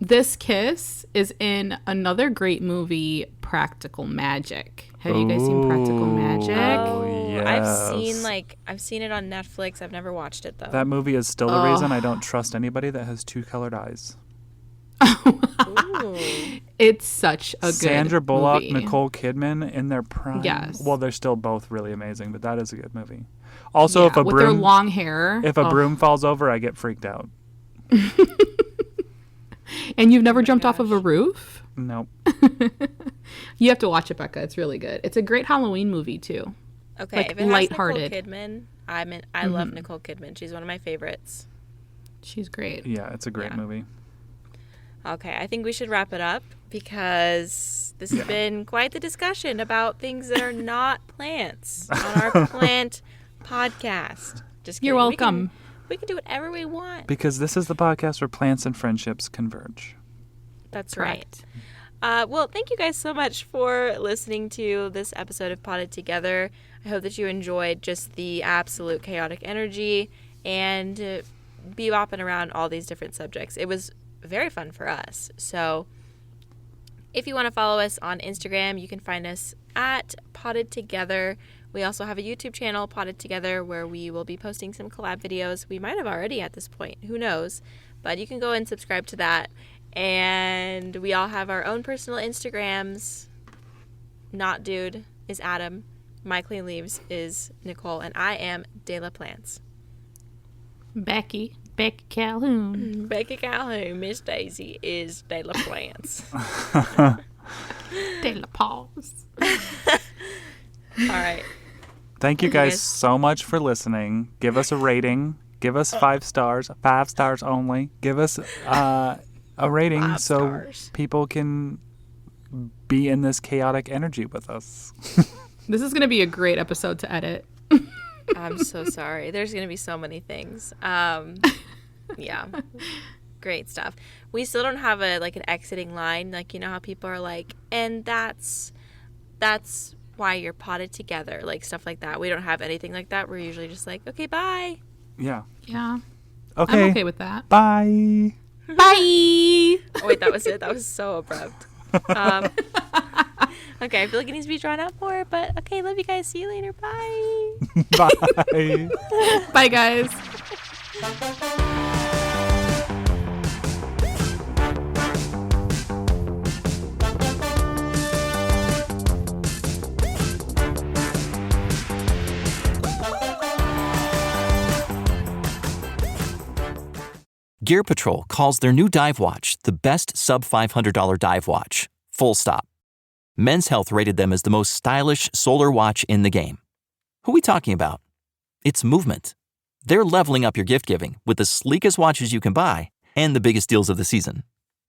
This Kiss is in another great movie, Practical Magic. Have you guys seen Practical Magic? Oh, yes. I've seen it on Netflix. I've never watched it though. That movie is still the reason I don't trust anybody that has two colored eyes. Ooh. It's such a good Sandra Bullock, movie. Nicole Kidman in their prime. Yes. Well, they're still both really amazing, but that is a good movie. Also, Yeah, if a with their broom long hair. if a Oh. broom falls over, I get freaked out. And you've never jumped off of a roof? Nope. You have to watch it, Becca. It's really good. It's a great Halloween movie too. Okay, Like, if it has lighthearted. Nicole Kidman, I love Nicole Kidman. She's one of my favorites. She's great. Yeah, it's a great Yeah. movie. Okay, I think we should wrap it up because this has been quite the discussion about things that are not plants on our plant podcast. Just kidding. You're welcome. We can do whatever we want. Because this is the podcast where plants and friendships converge. That's Correct. right. Well, thank you guys so much for listening to this episode of Potted Together. I hope that you enjoyed just the absolute chaotic energy and bebopping around all these different subjects. It was very fun for us. So if you want to follow us on Instagram, you can find us at Potted Together. We also have a YouTube channel, Potted Together, where we will be posting some collab videos. We might have already at this point. Who knows? But you can go and subscribe to that. And we all have our own personal Instagrams. Not Dude is Adam. My Clean Leaves is Nicole. And I am De La Plants. Becky Calhoun. Becca Calhoun. Miss Daisy is De La Plants. De La Paws. All right. Thank you guys so much for listening. Give us a rating. Give us 5 stars. 5 stars only. Give us a rating 5 so stars. people can be in this chaotic energy with us. This is going to be a great episode to edit. I'm so sorry. There's going to be so many things. Yeah. Great stuff. We still don't have an exiting line. Like, you know how people are like, and that's why you're potted together. Like, stuff like that. We don't have anything like that. We're usually just like, okay, bye. Yeah. Yeah. Okay. I'm okay with that. Bye. Bye. Oh, wait, that was it. That was so abrupt. Okay, I feel like it needs to be drawn out more, but okay, love you guys. See you later. Bye. Bye. Bye, guys. Gear Patrol calls their new dive watch the best sub-$500 dive watch. Full stop. Men's Health rated them as the most stylish solar watch in the game. Who are we talking about? It's Movement. They're leveling up your gift giving with the sleekest watches you can buy and the biggest deals of the season.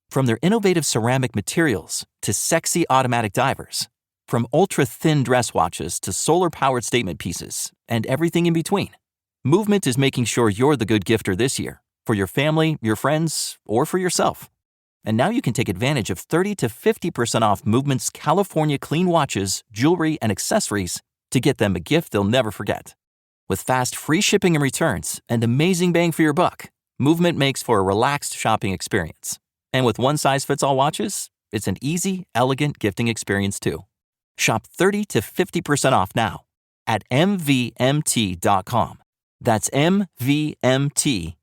From their innovative ceramic materials to sexy automatic divers, From ultra-thin dress watches to solar-powered statement pieces and everything in between, Movement is making sure you're the good gifter this year for your family, your friends, or for yourself. And now you can take advantage of 30 to 50% off Movement's California clean watches, jewelry, and accessories to get them a gift they'll never forget. With fast, free shipping and returns and amazing bang for your buck, Movement makes for a relaxed shopping experience. And with one-size-fits-all watches, it's an easy, elegant gifting experience too. Shop 30 to 50% off now at mvmt.com. That's mvmt.com.